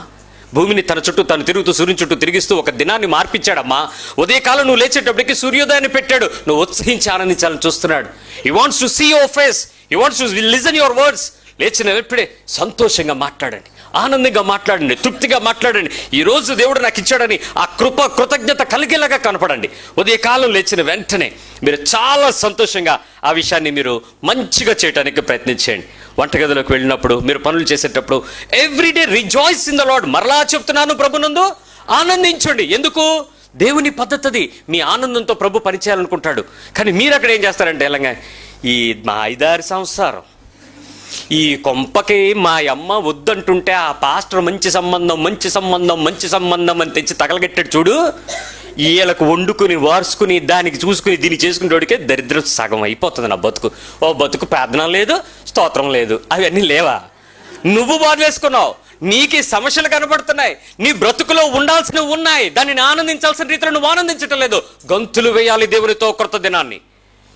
భూమిని తన చుట్టూ తను తిరుగుతూ, సూర్యుని చుట్టూ తిరిగిస్తూ ఒక దినాన్ని మార్పించాడమ్మా. ఉదయకాలం నువ్వు లేచేటప్పటికి సూర్యోదయాన్ని పెట్టాడు. నువ్వు ఉత్సహించి ఆనందించాలని చూస్తున్నాడు. He wants to see your face, he wants to listen your words. లేచిన వెంటనే సంతోషంగా మాట్లాడండి, ఆనందంగా మాట్లాడండి, తృప్తిగా మాట్లాడండి. ఈరోజు దేవుడు నాకు ఇచ్చాడని ఆ కృతజ్ఞత కలిగేలాగా కనపడండి. ఉదయకాలం లేచిన వెంటనే మీరు చాలా సంతోషంగా ఆ విషయాన్ని మీరు మంచిగా చేయడానికి ప్రయత్నించండి. వంటగదిలోకి వెళ్ళినప్పుడు, మీరు పనులు చేసేటప్పుడు everyday rejoice in the lord. మరలా చెప్తున్నాను, ప్రభునందు ఆనందించండి. ఎందుకు? దేవుని పద్ధతి. మీ ఆనందంతో ప్రభు పనిచేయాలనుకుంటాడు. కానీ మీరు అక్కడ ఏం చేస్తారంటే, ఇలాగా ఈ మా 5-6 సంవత్సరం ఈ కొంపకి మా అమ్మ వద్దంటుంటే ఆ పాస్టర్ మంచి సంబంధం అని తెచ్చి తగలగట్టాడు చూడు. వీళ్ళకు వండుకుని, వార్చుకుని, దానికి చూసుకుని, దీన్ని చేసుకునేవాడికే దరిద్రం సగం అయిపోతుంది నా బతుకు. ఓ బతుకు ప్రార్థన లేదు, స్తోత్రం లేదు, అవన్నీ లేవా? నువ్వు బాధ వేసుకున్నావు. నీకు సమస్యలు కనబడుతున్నాయి, నీ బ్రతుకులో ఉండాల్సినవి ఉన్నాయి, దానిని ఆనందించాల్సిన రీతిలో నువ్వు ఆనందించటం లేదు. గంతులు వేయాలి దేవునితో క్రొత్త దినాన్ని.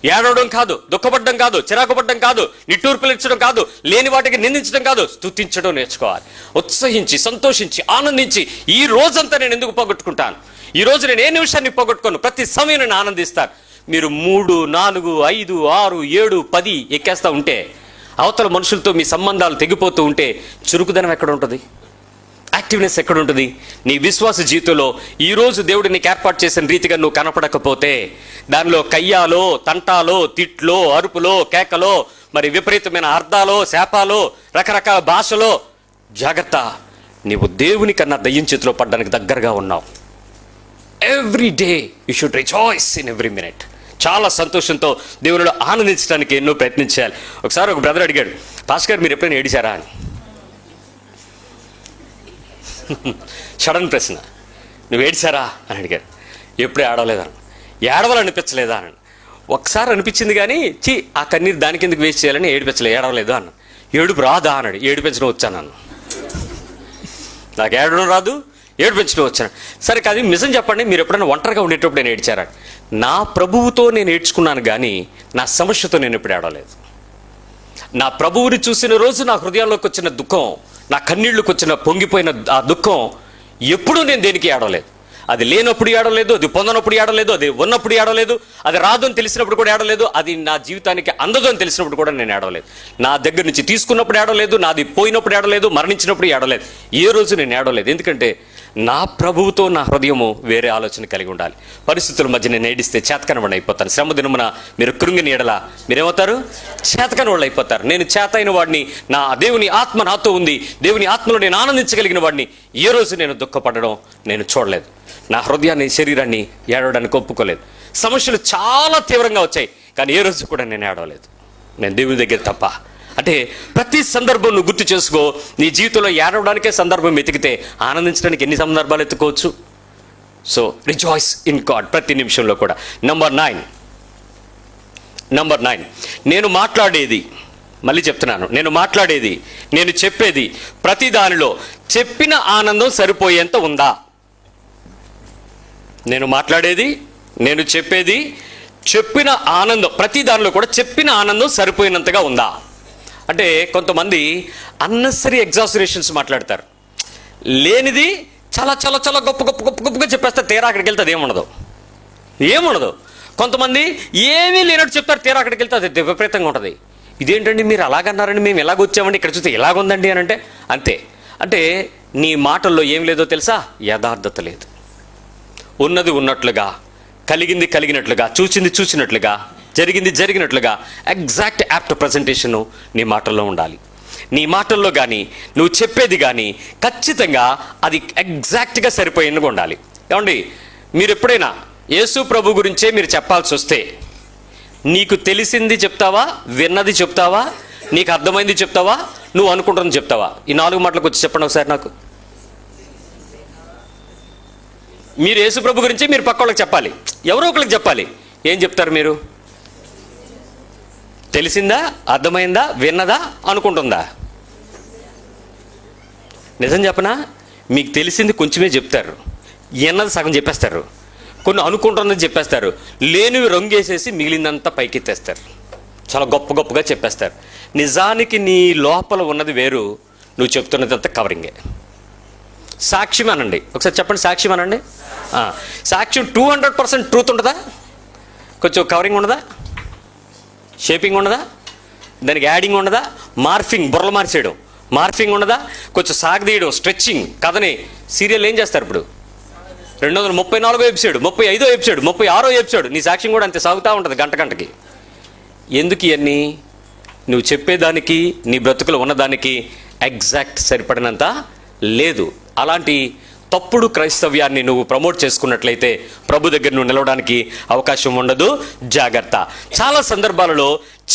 ఏడవడం కాదు, దుఃఖపడడం కాదు, చిరాకుపడడం కాదు, నిట్టూర్పులించడం కాదు, లేని వాటికి నిందించడం కాదు, స్తుతించడం నేర్చుకోవాలి. ఉత్సహించి, సంతోషించి, ఆనందించి. ఈ రోజంతా నేను ఎందుకు పోగొట్టుకుంటాను? ఈ రోజు నేను ఏ నిమిషాన్ని పోగొట్టుకోను, ప్రతి సమయం నేను ఆనందిస్తాను. మీరు 3, 4, 5, 6, 7, 10 ఎక్కేస్తూ ఉంటే, అవతల మనుషులతో మీ సంబంధాలు తెగిపోతూ ఉంటే చురుకుదనం ఎక్కడ ఉంటుంది? యాక్టివ్నెస్ ఎక్కడ ఉంటుంది? నీ విశ్వాస జీవితంలో ఈరోజు దేవుడు నీకు ఏర్పాటు చేసిన రీతిగా నువ్వు కనపడకపోతే, దానిలో కయ్యాలో, తంటాలో, తిట్లో, అరుపులో, కేకలో, మరి విపరీతమైన అర్థాలో, శాపాలో, రకరకాల భాషలో, జాగ్రత్త. నీవు దేవుని కన్నా దయ్యం చేతిలో పడ్డానికి దగ్గరగా ఉన్నావు. Every day you should rejoice in every minute. చాలా సంతోషంతో దేవునిలో ఆనందించడానికి ఎన్నో ప్రయత్నించాలి. ఒకసారి ఒక బ్రదర్ అడిగాడు, పాస్టర్ గారు మీరు ఎప్పుడైనా ఏడిచారా అని. సడన్ ప్రశ్న. నువ్వు ఏడిచారా అని అడిగాడు. ఎప్పుడూ ఏడవలేదా? ఏడవాలనిపించలేదా అని. ఒకసారి అనిపించింది కానీ ఆ కన్నీరు దాని కిందకి వేస్ట్ చేయాలని ఏడవలేదు అన్న. ఏడుపు రాదా అన్నాడు. ఏడిపించడం వచ్చాను అన్న. నాకు ఏడవడం రాదు, ఏడిపించడం వచ్చాను. సరే కాదు, నిజం చెప్పండి, మీరు ఎప్పుడైనా ఒంటరిగా ఉండేటప్పుడు నేను ఏడ్చారా? నా ప్రభువుతో నేను ఏడ్చుకున్నాను కానీ నా సమస్యతో నేను ఎప్పుడు ఏడవలేదు. నా ప్రభువుని చూసిన రోజు నా హృదయంలోకి వచ్చిన దుఃఖం, నా కన్నీళ్ళకి వచ్చిన పొంగిపోయిన ఆ దుఃఖం ఎప్పుడూ నేను దేనికి ఏడవలేదు. అది లేనప్పుడు ఏడవలేదు, అది పొందనప్పుడు ఏడవలేదు, అది ఉన్నప్పుడు ఏడవలేదు, అది రాదు అని తెలిసినప్పుడు కూడా ఏడవలేదు, అది నా జీవితానికి అందదు అని తెలిసినప్పుడు కూడా నేను ఏడవలేదు. నా దగ్గర నుంచి తీసుకున్నప్పుడు ఏడవలేదు, నాది పోయినప్పుడు ఏడవలేదు, మరణించినప్పుడు ఏడవలేదు. ఏ రోజు నేను ఏడవలేదు. ఎందుకంటే నా ప్రభువుతో నా హృదయము వేరే ఆలోచన కలిగి ఉండాలి. పరిస్థితుల మధ్య నేను ఏడిస్తే చేతకనవాడిని అయిపోతాను. శ్రమ దినమున మీరు కృంగిని ఎడల మీరేమవుతారు? చేతకని వాళ్ళు అయిపోతారు. నేను చేత అయిన వాడిని, నా దేవుని ఆత్మ నాతో ఉంది, దేవుని ఆత్మలో నేను ఆనందించగలిగిన వాడిని ఏ రోజు నేను దుఃఖపడడం నేను చూడలేదు. నా హృదయాన్ని, శరీరాన్ని ఏడవడానికి ఒప్పుకోలేదు. సమస్యలు చాలా తీవ్రంగా వచ్చాయి కానీ ఏ రోజు కూడా నేను ఏడవలేదు. నేను దేవుని దగ్గర తప్ప. అంటే ప్రతి సందర్భం నువ్వు గుర్తు చేసుకో. నీ జీవితంలో ఏడవడానికే సందర్భం ఎతికితే ఆనందించడానికి ఎన్ని సందర్భాలు ఎత్తుకోవచ్చు. సో రిజాయిస్ ఇన్ గాడ్ ప్రతి నిమిషంలో కూడా. నంబర్ 9, నేను మాట్లాడేది, మళ్ళీ చెప్తున్నాను, నేను మాట్లాడేది, నేను చెప్పేది ప్రతి దానిలో చెప్పిన ఆనందం సరిపోయేంత ఉందా? నేను మాట్లాడేది, నేను చెప్పేది, చెప్పిన ఆనందం, ప్రతి దానిలో కూడా చెప్పిన ఆనందం సరిపోయినంతగా ఉందా? అంటే కొంతమంది అన్నెసరీ ఎగ్జాజరేషన్స్ మాట్లాడతారు. లేనిది చాలా చాలా చాలా గొప్పగా చెప్పేస్తారు. తీరా అక్కడికి వెళ్తే అది ఏముండదు. కొంతమంది ఏమీ లేనట్టు చెప్తారు. తీరా అక్కడికి వెళ్తే అది విపరీతంగా ఉంటుంది. ఇదేంటండి మీరు అలాగన్నారని మేము ఎలాగొచ్చామండి, ఇక్కడ చూస్తే ఎలాగుందండి అని అంటే అంతే. అంటే నీ మాటల్లో ఏం లేదో తెలుసా? యథార్థత లేదు. ఉన్నది ఉన్నట్లుగా, కలిగింది కలిగినట్లుగా, చూసింది చూసినట్లుగా జరిగింది జరిగినట్లుగా ఎగ్జాక్ట్ యాప్ట్ ప్రజెంటేషను నీ మాటల్లో ఉండాలి. నీ మాటల్లో కానీ నువ్వు చెప్పేది కానీ ఖచ్చితంగా అది ఎగ్జాక్ట్గా సరిపోయినగా ఉండాలి. ఏమండి, మీరు ఎప్పుడైనా యేసు ప్రభు గురించే మీరు చెప్పాల్సి వస్తే నీకు తెలిసింది చెప్తావా, విన్నది చెప్తావా, నీకు అర్థమైంది చెప్తావా, నువ్వు అనుకుంటుంది చెప్తావా? ఈ 4 మాటలకు వచ్చి చెప్పండి ఒకసారి నాకు. మీరు యేసు ప్రభు గురించి మీరు పక్క వాళ్ళకి చెప్పాలి, ఎవరో ఒకరికి చెప్పాలి. ఏం చెప్తారు మీరు? తెలిసిందా, అర్థమైందా, విన్నదా, అనుకుంటుందా? నిజం చెప్పనా, మీకు తెలిసింది కొంచెమే చెప్తారు, విన్నది సగం చెప్పేస్తారు, కొన్ని అనుకుంటున్నది చెప్పేస్తారు, లేనివి రంగేసేసి మిగిలిందంతా పైకెత్తేస్తారు, చాలా గొప్ప గొప్పగా చెప్పేస్తారు. నిజానికి నీ లోపల ఉన్నది వేరు, నువ్వు చెప్తున్నదంతా కవరింగే. సాక్ష్యం అనండి, ఒకసారి చెప్పండి, సాక్ష్యం అనండి. సాక్ష్యం 200% ట్రూత్ ఉంటుందా? కొంచెం కవరింగ్ ఉండదా? షేపింగ్ ఉండదా? దానికి యాడింగ్ ఉండదా? మార్ఫింగ్, బుర్రలు మార్చేయడం, మార్ఫింగ్ ఉండదా? కొంచెం సాగదీయడం, స్ట్రెచ్చింగ్. కథని సీరియల్ ఏం చేస్తారు ఇప్పుడు? 234 ఎపిసోడ్, 35 ఎపిసోడ్, 36 ఎపిసోడ్. నీ సాక్ష్యం కూడా అంతే సాగుతూ ఉంటుంది గంట గంటకి. ఎందుకు ఇవన్నీ? నువ్వు చెప్పేదానికి నీ బ్రతుకులు ఉన్నదానికి ఎగ్జాక్ట్ సరిపడినంత లేదు. అలాంటి తప్పుడు క్రైస్తవ్యాన్ని నువ్వు ప్రమోట్ చేసుకున్నట్లయితే ప్రభు దగ్గర నువ్వు నిలవడానికి అవకాశం ఉండదు. జాగ్రత్త. చాలా సందర్భాలలో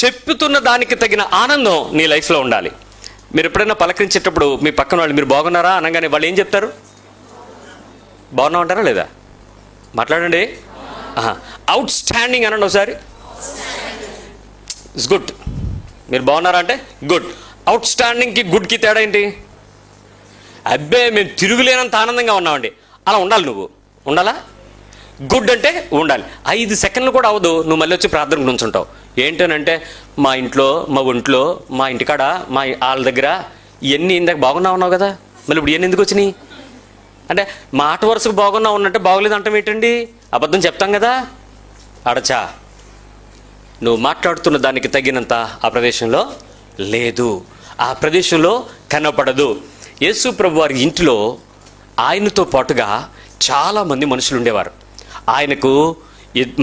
చెప్పుతున్న దానికి తగిన ఆనందం నీ లైఫ్లో ఉండాలి. మీరు ఎప్పుడైనా పలకరించేటప్పుడు మీ పక్కన వాళ్ళు మీరు బాగున్నారా అనగానే వాళ్ళు ఏం చెప్తారు? బాగున్నా అంటారా లేదా? మాట్లాడండి. అవుట్ స్టాండింగ్ అనండి ఒకసారి. It's good. మీరు బాగున్నారా అంటే గుడ్. అవుట్ స్టాండింగ్కి గుడ్కి తేడా ఏంటి? అబ్బే మేము తిరుగులేనంత ఆనందంగా ఉన్నామండి. అలా ఉండాలి. నువ్వు ఉండాలా? గుడ్ అంటే ఉండాలి. 5 సెకండ్లు కూడా అవ్వదు, నువ్వు మళ్ళీ వచ్చి ప్రార్థనకు నుంచుంటావు. ఏంటనంటే మా ఇంట్లో, మా ఒంట్లో, మా ఇంటికాడ, మా వాళ్ళ దగ్గర ఇవన్నీ ఇందాక బాగున్నా ఉన్నావు కదా, మళ్ళీ ఇప్పుడు ఇవన్నీ ఎందుకు వచ్చినాయి అంటే మాట వరుసకు బాగున్నా ఉన్నట్టే బాగోలేదు అంటాం ఏంటండి? అబద్ధం చెప్తాం కదా. అడచా, నువ్వు మాట్లాడుతున్న దానికి తగినంత ఆ ప్రదేశంలో లేదు, ఆ ప్రదేశంలో కనపడదు. యేసు ప్రభు వారి ఇంటిలో ఆయనతో పాటుగా చాలామంది మనుషులు ఉండేవారు. ఆయనకు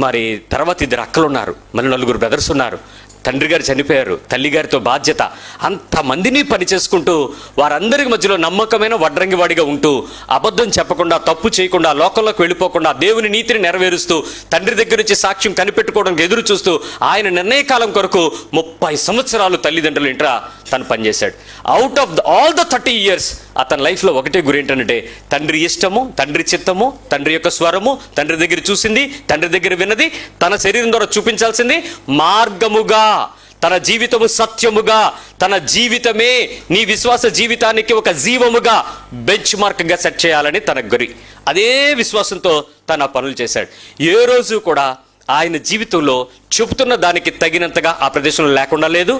మరి తర్వాత 2 అక్కలు ఉన్నారు, మరి 4 బ్రదర్స్ ఉన్నారు. తండ్రి గారు చనిపోయారు, తల్లిగారితో బాధ్యత. అంతమందిని పని చేసుకుంటూ వారందరికి మధ్యలో నమ్మకమైన వడ్రంగివాడిగా ఉంటూ అబద్ధం చెప్పకుండా, తప్పు చేయకుండా, లోకంలోకి వెళ్ళిపోకుండా, దేవుని నీతిని నెరవేరుస్తూ, తండ్రి దగ్గర నుంచి సాక్ష్యం కనిపెట్టుకోవడానికి ఎదురు చూస్తూ ఆయన నిర్ణయకాలం కొరకు 30 సంవత్సరాలు తల్లిదండ్రుల ఇంట తను పనిచేశాడు. Out of all the 30 years అతని లైఫ్లో ఒకటే గురి ఏంటంటే తండ్రి ఇష్టము, తండ్రి చిత్తము, తండ్రి యొక్క స్వరము, తండ్రి దగ్గర చూసింది, తండ్రి దగ్గర విన్నది, తన శరీరం ద్వారా చూపించాల్సింది మార్గముగా, తన జీవితము సత్యముగా, తన జీవితమే నీ విశ్వాస జీవితానికి ఒక జీవముగా బెంచ్ మార్క్గా సెట్ చేయాలని తన గురి. అదే విశ్వాసంతో తన పనులు చేశాడు. ఏ రోజు కూడా ఆయన జీవితంలో చెబుతున్న దానికి తగినంతగా ఆ ప్రదేశంలో లేకుండా లేదు,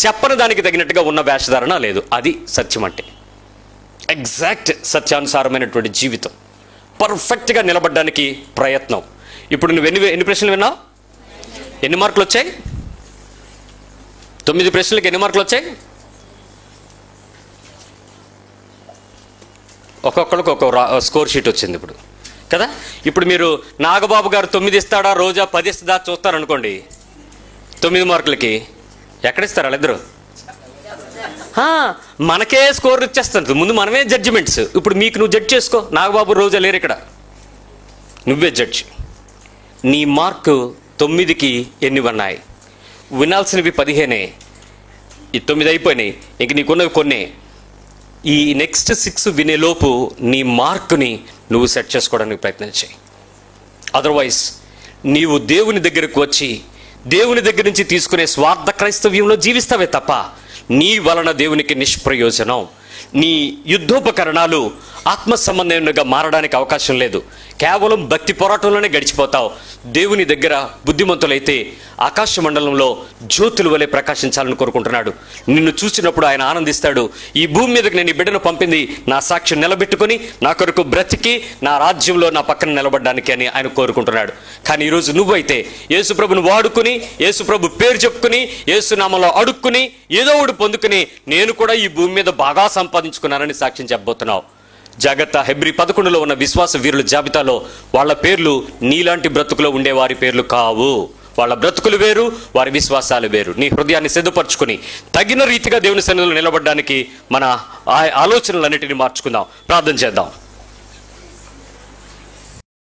చెప్పని దానికి తగినట్టుగా ఉన్న వేషధారణ లేదు. అది సత్యం అంటే. ఎగ్జాక్ట్ సత్యానుసారమైనటువంటి జీవితం, పర్ఫెక్ట్గా నిలబడడానికి ప్రయత్నం. ఇప్పుడు నువ్వు ఎన్ని ప్రశ్నలు విన్నావు? ఎన్ని మార్కులు వచ్చాయి? 9 ప్రశ్నలకు ఎన్ని మార్కులు వచ్చాయి? ఒక్కొక్కరికి ఒక స్కోర్ షీట్ వచ్చింది ఇప్పుడు కదా. ఇప్పుడు మీరు నాగబాబు గారు 9 ఇస్తాడా, రోజా 10 ఇస్తుందా చూస్తారనుకోండి. 9 మార్కులకి ఎక్కడిస్తారు వాళ్ళిద్దరు? మనకే స్కోర్ ఇచ్చేస్తుంది. ముందు మనమే జడ్జిమెంట్స్. ఇప్పుడు మీకు నువ్వు జడ్జ్ చేసుకో. నాగబాబు, రోజా లేరు ఇక్కడ, నువ్వే జడ్జ్. నీ మార్కు 9కి ఎన్ని ఉన్నాయి? వినాల్సినవి 15. ఈ 9 అయిపోయినాయి, ఇంక నీకున్నవి కొన్ని. ఈ నెక్స్ట్ 6 వినేలోపు నీ మార్కుని నువ్వు సెట్ చేసుకోవడానికి ప్రయత్నం చేయి. అదర్వైజ్ నీవు దేవుని దగ్గరకు వచ్చి దేవుని దగ్గర నుంచి తీసుకునే స్వార్థ క్రైస్తవ్యంలో జీవిస్తావే తప్ప నీ వలన దేవునికి నిష్ప్రయోజనం. నీ యుద్ధోపకరణాలు ఆత్మ సంబంధంగా మారడానికి అవకాశం లేదు. కేవలం భక్తి పోరాటంలోనే గడిచిపోతావు. దేవుని దగ్గర బుద్ధిమంతులైతే ఆకాశ మండలంలో జ్యోతుల వలె ప్రకాశించాలని కోరుకుంటున్నాడు. నిన్ను చూసినప్పుడు ఆయన ఆనందిస్తాడు. ఈ భూమి మీదకి నేను ఈ బిడ్డను పంపింది నా సాక్ష్యం నిలబెట్టుకుని నా కొరకు బ్రతికి నా రాజ్యంలో నా పక్కన నిలబడడానికి అని ఆయన కోరుకుంటున్నాడు. కానీ ఈరోజు నువ్వైతే యేసుప్రభుని వాడుకుని, యేసుప్రభు పేరు చెప్పుకుని, యేసునామంలో అడుక్కుని, ఏదో ఒకటి పొందుకుని నేను కూడా ఈ భూమి మీద బాగా సంపాదించుకున్నానని సాక్ష్యం చెప్పబోతున్నావు. జాగ్రత్త. హెబ్రీ 11లో ఉన్న విశ్వాస వీరుల జాబితాలో వాళ్ళ పేర్లు నీలాంటి బ్రతుకులో ఉండేవారి పేర్లు కావు. వాళ్ళ బ్రతుకులు వేరు, వారి విశ్వాసాలు వేరు. నీ హృదయాన్ని సిద్ధపరచుకుని తగిన రీతిగా దేవుని సన్నిధిలో నిలబడడానికి మన ఆలోచనలన్నిటిని మార్చుకుందాం. ప్రార్థన చేద్దాం.